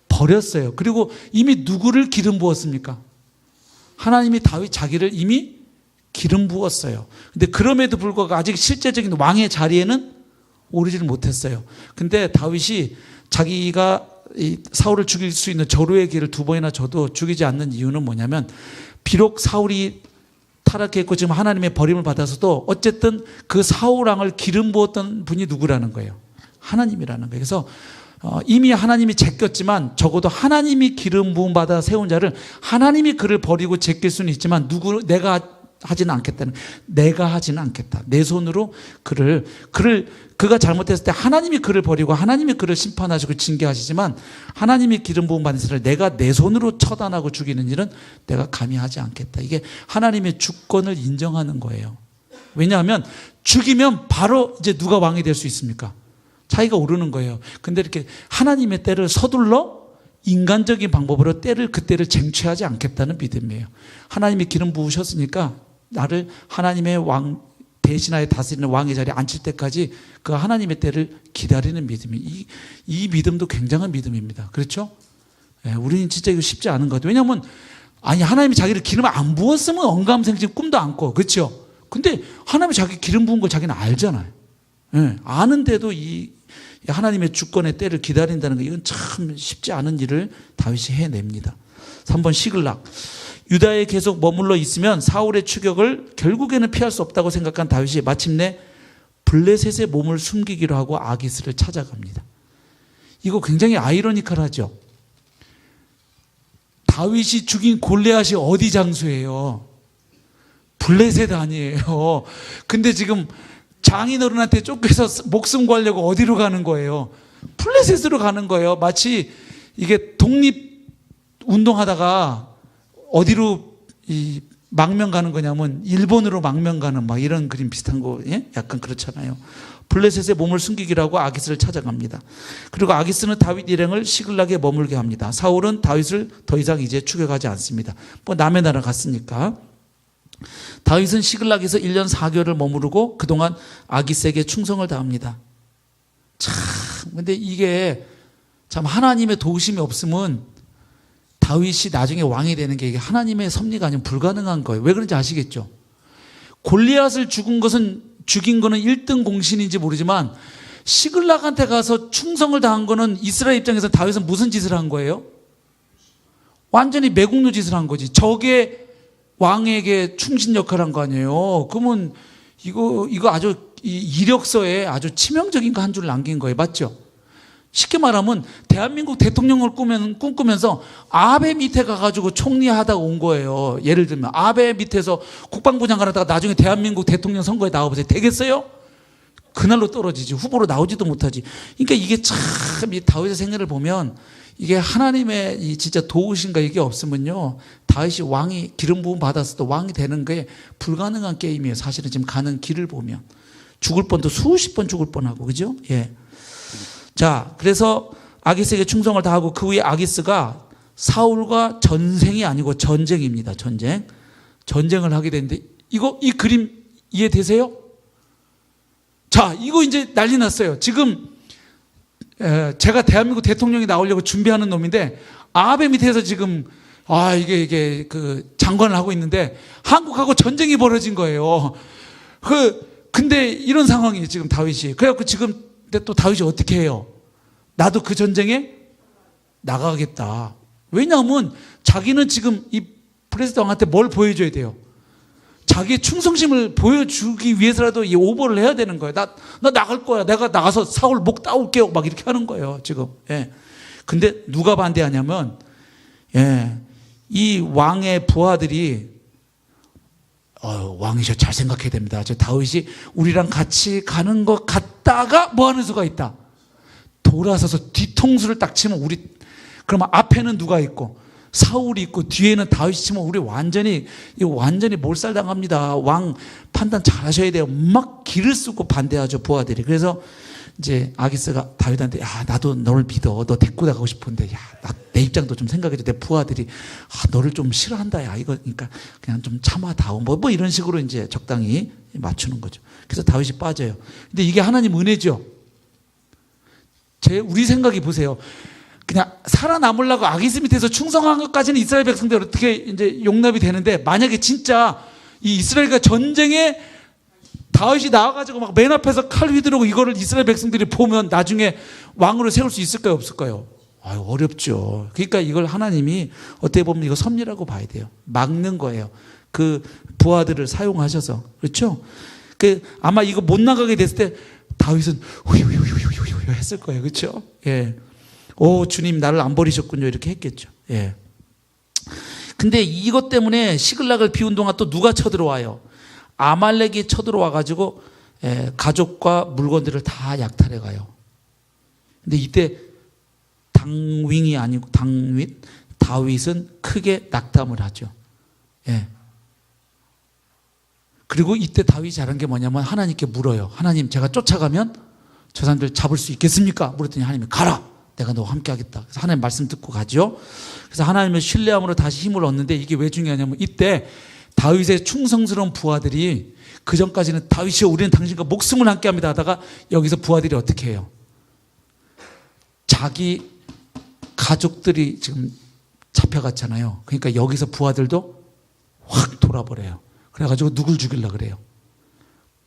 버렸어요. 그리고 이미 누구를 기름 부었습니까? 하나님이 다윗 자기를 이미 기름 부었어요. 근데 그럼에도 불구하고 아직 실제적인 왕의 자리에는 오르지를 못했어요. 근데 다윗이 자기가 이 사울을 죽일 수 있는 저루의 길을 2번이나 줘도 죽이지 않는 이유는 뭐냐면 비록 사울이 타락했고 지금 하나님의 버림을 받아서도 어쨌든 그 사울 왕을 기름 부었던 분이 누구라는 거예요? 하나님이라는 거예요. 그래서 이미 하나님이 제꼈지만 적어도 하나님이 기름 부음 받아 세운 자를 하나님이 그를 버리고 제낄 수는 있지만 내가 하지는 않겠다는, 내가 하지는 않겠다. 내 손으로 그가 잘못했을 때 하나님이 그를 버리고 하나님이 그를 심판하시고 징계하시지만 하나님이 기름 부음 받은 자를 내가 내 손으로 처단하고 죽이는 일은 내가 감히 하지 않겠다. 이게 하나님의 주권을 인정하는 거예요. 왜냐하면 죽이면 바로 이제 누가 왕이 될 수 있습니까? 자기가 오르는 거예요. 근데 이렇게 하나님의 때를 서둘러 인간적인 방법으로 그때를 쟁취하지 않겠다는 믿음이에요. 하나님이 기름 부으셨으니까 나를 하나님의 왕 대신하여 다스리는 왕의 자리에 앉힐 때까지 그 하나님의 때를 기다리는 믿음이 이 믿음도 굉장한 믿음입니다. 그렇죠? 우리는 진짜 이거 쉽지 않은 것 같아요. 왜냐하면 하나님이 자기를 기름을 안 부었으면 언감생심 꿈도 안 꿔. 그렇죠? 근데 하나님이 자기 기름 부은 걸 자기는 알잖아요. 아는데도 이 하나님의 주권의 때를 기다린다는 거 이건 참 쉽지 않은 일을 다윗이 해냅니다. 3번 시글락. 유다에 계속 머물러 있으면 사울의 추격을 결국에는 피할 수 없다고 생각한 다윗이 마침내 블레셋의 몸을 숨기기로 하고 아기스를 찾아갑니다. 이거 굉장히 아이러니컬하죠. 다윗이 죽인 골리앗이 어디 장소예요? 블레셋 아니에요. 근데 지금 장인어른한테 쫓겨서 목숨 구하려고 어디로 가는 거예요? 블레셋으로 가는 거예요. 마치 이게 독립 운동하다가 어디로 이 망명 가는 거냐면 일본으로 망명 가는 막 이런 그림 비슷한 거, 약간 그렇잖아요. 블레셋의 몸을 숨기기로 하고 아기스를 찾아갑니다. 그리고 아기스는 다윗 일행을 시글락에 머물게 합니다. 사울은 다윗을 더 이상 이제 추격하지 않습니다. 뭐 남의 나라 갔으니까. 다윗은 시글락에서 1년 4개월을 머무르고 그동안 아기스에게 충성을 다합니다. 참, 근데 이게 참 하나님의 도우심이 없으면 다윗이 나중에 왕이 되는 게 이게 하나님의 섭리가 아니면 불가능한 거예요. 왜 그런지 아시겠죠? 골리앗을 죽인 거는 1등 공신인지 모르지만 시글락한테 가서 충성을 다한 거는 이스라엘 입장에서 다윗은 무슨 짓을 한 거예요? 완전히 매국노 짓을 한 거지. 적의 왕에게 충신 역할을 한 거 아니에요. 그러면 이거 아주 이력서에 아주 치명적인 거 한 줄 남긴 거예요. 맞죠? 쉽게 말하면 대한민국 대통령을 꿈꾸면서 아베 밑에 가가지고 총리하다가 온 거예요. 예를 들면 아베 밑에서 국방부 장관 하다가 나중에 대한민국 대통령 선거에 나와보세요. 되겠어요? 그날로 떨어지지. 후보로 나오지도 못하지. 그러니까 이게 참 이 다윗의 생애를 보면 이게 하나님의 이 진짜 도우신가 이게 없으면요 다윗이 왕이 기름 부음 받았어도 왕이 되는 게 불가능한 게임이에요. 사실은 지금 가는 길을 보면 죽을 뻔도 수십 번 죽을 뻔하고 그죠? 예. 자, 그래서 아기스에게 충성을 다하고 그 후에 아기스가 사울과 전생이 아니고 전쟁입니다. 전쟁을 하게 되는데 이 그림 이해되세요? 자, 이거 이제 난리 났어요. 지금 제가 대한민국 대통령이 나오려고 준비하는 놈인데 아베 밑에서 지금 이게 그 장관을 하고 있는데 한국하고 전쟁이 벌어진 거예요. 근데 이런 상황이에요. 지금 다윗이. 그래갖고 지금 근데 또 다윗이 어떻게 해요? 나도 그 전쟁에 나가겠다. 왜냐하면 자기는 지금 이 블레셋 왕한테 뭘 보여줘야 돼요? 자기의 충성심을 보여주기 위해서라도 이 오버를 해야 되는 거예요. 나 나갈 거야. 내가 나가서 사울 목 따올게요. 막 이렇게 하는 거예요, 지금. 예. 근데 누가 반대하냐면, 예. 이 왕의 부하들이, 왕이셔. 잘 생각해야 됩니다. 저 다윗이 우리랑 같이 가는 것 같다가 뭐 하는 수가 있다. 돌아서서 뒤통수를 딱 치면 그러면 앞에는 누가 있고, 사울이 있고 뒤에는 다윗이 치면 우리 완전히 몰살당합니다. 왕 판단 잘 하셔야 돼요. 막 기를 쓰고 반대하죠, 부하들이. 그래서 이제 아기스가 다윗한테, 야, 나도 너를 믿어. 너 데리고 나가고 싶은데, 야, 내 입장도 좀 생각해줘. 내 부하들이, 너를 좀 싫어한다. 야, 이거, 그러니까 그냥 좀 참아다오. 뭐 이런 식으로 이제 적당히 맞추는 거죠. 그래서 다윗이 빠져요. 근데 이게 하나님 은혜죠. 우리 생각이 보세요. 그냥 살아남으려고 아기스 밑에서 충성한 것까지는 이스라엘 백성들 어떻게 이제 용납이 되는데, 만약에 진짜 이 이스라엘과 전쟁에 다윗이 나와가지고 막 맨 앞에서 칼 휘두르고 이거를 이스라엘 백성들이 보면 나중에 왕으로 세울 수 있을까요, 없을까요? 어렵죠. 그러니까 이걸 하나님이 어떻게 보면 이거 섭리라고 봐야 돼요. 막는 거예요. 그 부하들을 사용하셔서. 그렇죠? 아마 이거 못 나가게 됐을 때 다윗은 후유유유유유 했을 거예요. 그렇죠? 예. 오, 주님 나를 안 버리셨군요. 이렇게 했겠죠. 예. 근데 이것 때문에 시글락을 비운 동안 또 누가 쳐들어와요? 아말렉이 쳐들어와가지고 가족과 물건들을 다 약탈해 가요. 근데 이때 다윗은 크게 낙담을 하죠. 예. 그리고 이때 다윗이 잘한 게 뭐냐면 하나님께 물어요. 하나님, 제가 쫓아가면 저 사람들 잡을 수 있겠습니까? 물었더니 하나님이 가라. 내가 너와 함께 하겠다. 그래서 하나님 말씀 듣고 가죠. 그래서 하나님을 신뢰함으로 다시 힘을 얻는데, 이게 왜 중요하냐면 이때 다윗의 충성스러운 부하들이, 그 전까지는 다윗이여 우리는 당신과 목숨을 함께 합니다 하다가 여기서 부하들이 어떻게 해요? 자기 가족들이 지금 잡혀갔잖아요. 그러니까 여기서 부하들도 확 돌아버려요. 그래가지고 누굴 죽이려고 그래요?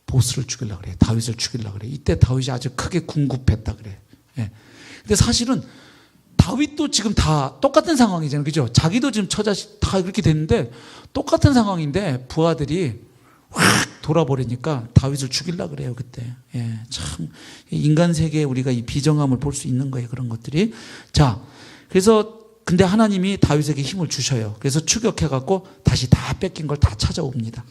보스를 죽이려고 그래요. 다윗을 죽이려고 그래요. 이때 다윗이 아주 크게 궁급했다 그래요. 예. 근데 사실은 다윗도 지금 다 똑같은 상황이잖아요. 그죠? 자기도 지금 처자식 다 그렇게 됐는데 똑같은 상황인데 부하들이 확 돌아버리니까 다윗을 죽이려고 그래요, 그때. 예, 참 인간 세계에 우리가 이 비정함을 볼 수 있는 거예요, 그런 것들이. 자, 그래서 근데 하나님이 다윗에게 힘을 주셔요. 그래서 추격해갖고 다시 다 뺏긴 걸 다 찾아옵니다.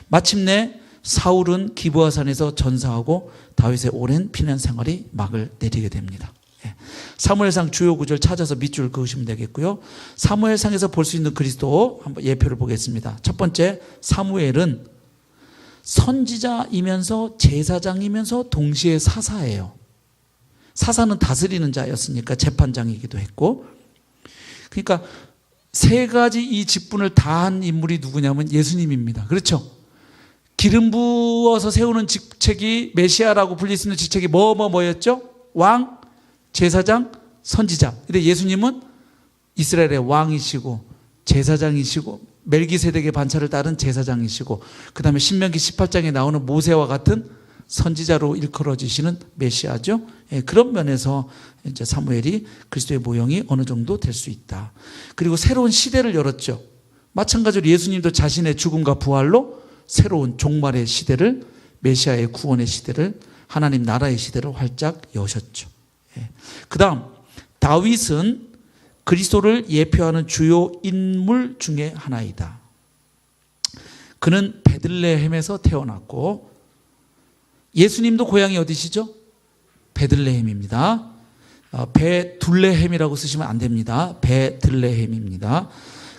마침내 사울은 기브아산에서 전사하고 다윗의 오랜 피난 생활이 막을 내리게 됩니다. 사무엘상 주요 구절 찾아서 밑줄 그으시면 되겠고요. 사무엘상에서 볼 수 있는 그리스도 한번 예표를 보겠습니다. 첫 번째, 사무엘은 선지자이면서 제사장이면서 동시에 사사예요. 사사는 다스리는 자였으니까 재판장이기도 했고, 그러니까 세 가지 이 직분을 다한 인물이 누구냐면 예수님입니다. 그렇죠? 기름 부어서 세우는 직책이, 메시아라고 불릴 수 있는 직책이 뭐였죠? 왕, 제사장, 선지자. 근데 예수님은 이스라엘의 왕이시고 제사장이시고 멜기세덱의 반차를 따른 제사장이시고, 그 다음에 신명기 18장에 나오는 모세와 같은 선지자로 일컬어지시는 메시아죠. 예, 그런 면에서 이제 사무엘이 그리스도의 모형이 어느 정도 될 수 있다. 그리고 새로운 시대를 열었죠. 마찬가지로 예수님도 자신의 죽음과 부활로 새로운 종말의 시대를, 메시아의 구원의 시대를, 하나님 나라의 시대를 활짝 여셨죠. 예. 그 다음 다윗은 그리스도를 예표하는 주요 인물 중에 하나이다. 그는 베들레헴에서 태어났고, 예수님도 고향이 어디시죠? 베들레헴입니다. 베둘레헴이라고 쓰시면 안 됩니다. 베들레헴입니다.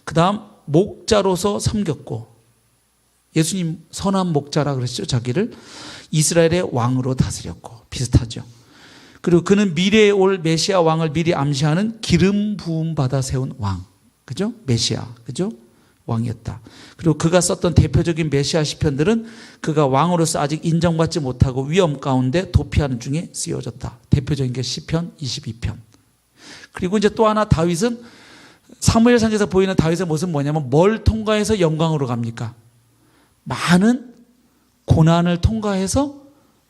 그 다음 목자로서 섬겼고, 예수님 선한 목자라 그랬죠. 자기를 이스라엘의 왕으로 다스렸고, 비슷하죠. 그리고 그는 미래에 올 메시아 왕을 미리 암시하는 기름 부음 받아 세운 왕. 그죠? 메시아. 그죠? 왕이었다. 그리고 그가 썼던 대표적인 메시아 시편들은 그가 왕으로서 아직 인정받지 못하고 위험 가운데 도피하는 중에 쓰여졌다. 대표적인 게 시편 22편. 그리고 이제 또 하나 다윗은, 사무엘상에서 보이는 다윗의 모습은 뭐냐면 뭘 통과해서 영광으로 갑니까? 많은 고난을 통과해서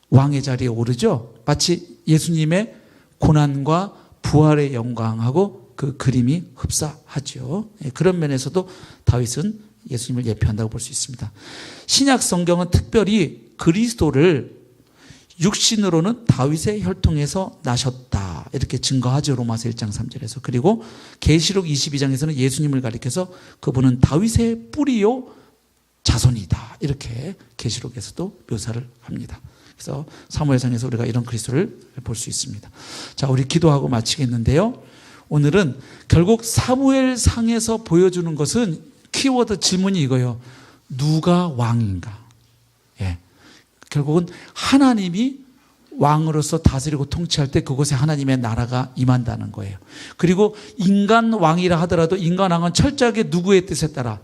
왕의 자리에 오르죠. 마치 예수님의 고난과 부활의 영광하고 그 그림이 흡사하죠. 그런 면에서도 다윗은 예수님을 예표한다고 볼 수 있습니다. 신약 성경은 특별히 그리스도를 육신으로는 다윗의 혈통에서 나셨다 이렇게 증거하죠. 로마서 1장 3절에서. 그리고 계시록 22장에서는 예수님을 가리켜서 그분은 다윗의 뿌리요 자손이다 이렇게 계시록에서도 묘사를 합니다. 그래서 사무엘상에서 우리가 이런 그리스도를 볼 수 있습니다. 자, 우리 기도하고 마치겠는데요. 오늘은 결국 사무엘상에서 보여주는 것은 키워드 질문이 이거예요. 누가 왕인가? 예. 결국은 하나님이 왕으로서 다스리고 통치할 때 그곳에 하나님의 나라가 임한다는 거예요. 그리고 인간 왕이라 하더라도 인간 왕은 철저하게 누구의 뜻에 따라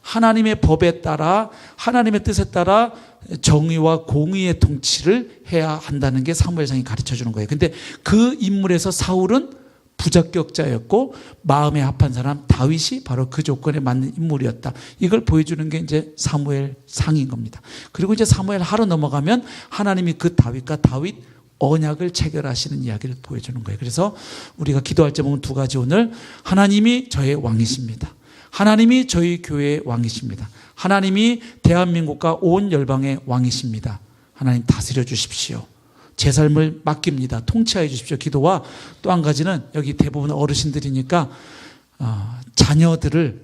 하나님의 법에 따라 하나님의 뜻에 따라 정의와 공의의 통치를 해야 한다는 게 사무엘상이 가르쳐주는 거예요. 근데 그 인물에서 사울은 부적격자였고 마음에 합한 사람 다윗이 바로 그 조건에 맞는 인물이었다. 이걸 보여주는 게 이제 사무엘상인 겁니다. 그리고 이제 사무엘 하로 넘어가면 하나님이 그 다윗과 다윗 언약을 체결하시는 이야기를 보여주는 거예요. 그래서 우리가 기도할 제목은 두 가지. 오늘 하나님이 저의 왕이십니다. 하나님이 저희 교회의 왕이십니다. 하나님이 대한민국과 온 열방의 왕이십니다. 하나님 다스려 주십시오. 제 삶을 맡깁니다. 통치하여 주십시오. 기도와 또 한 가지는 여기 대부분 어르신들이니까 자녀들을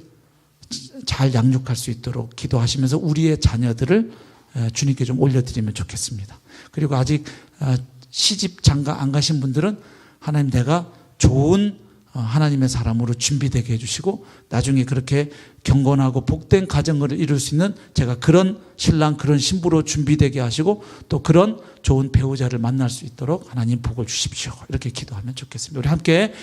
잘 양육할 수 있도록 기도하시면서 우리의 자녀들을 주님께 좀 올려드리면 좋겠습니다. 그리고 아직 시집 장가 안 가신 분들은 하나님 내가 좋은 하나님의 사람으로 준비되게 해주시고 나중에 그렇게 경건하고 복된 가정을 이룰 수 있는 제가 그런 신랑 그런 신부로 준비되게 하시고 또 그런 좋은 배우자를 만날 수 있도록 하나님 복을 주십시오. 이렇게 기도하면 좋겠습니다. 우리 함께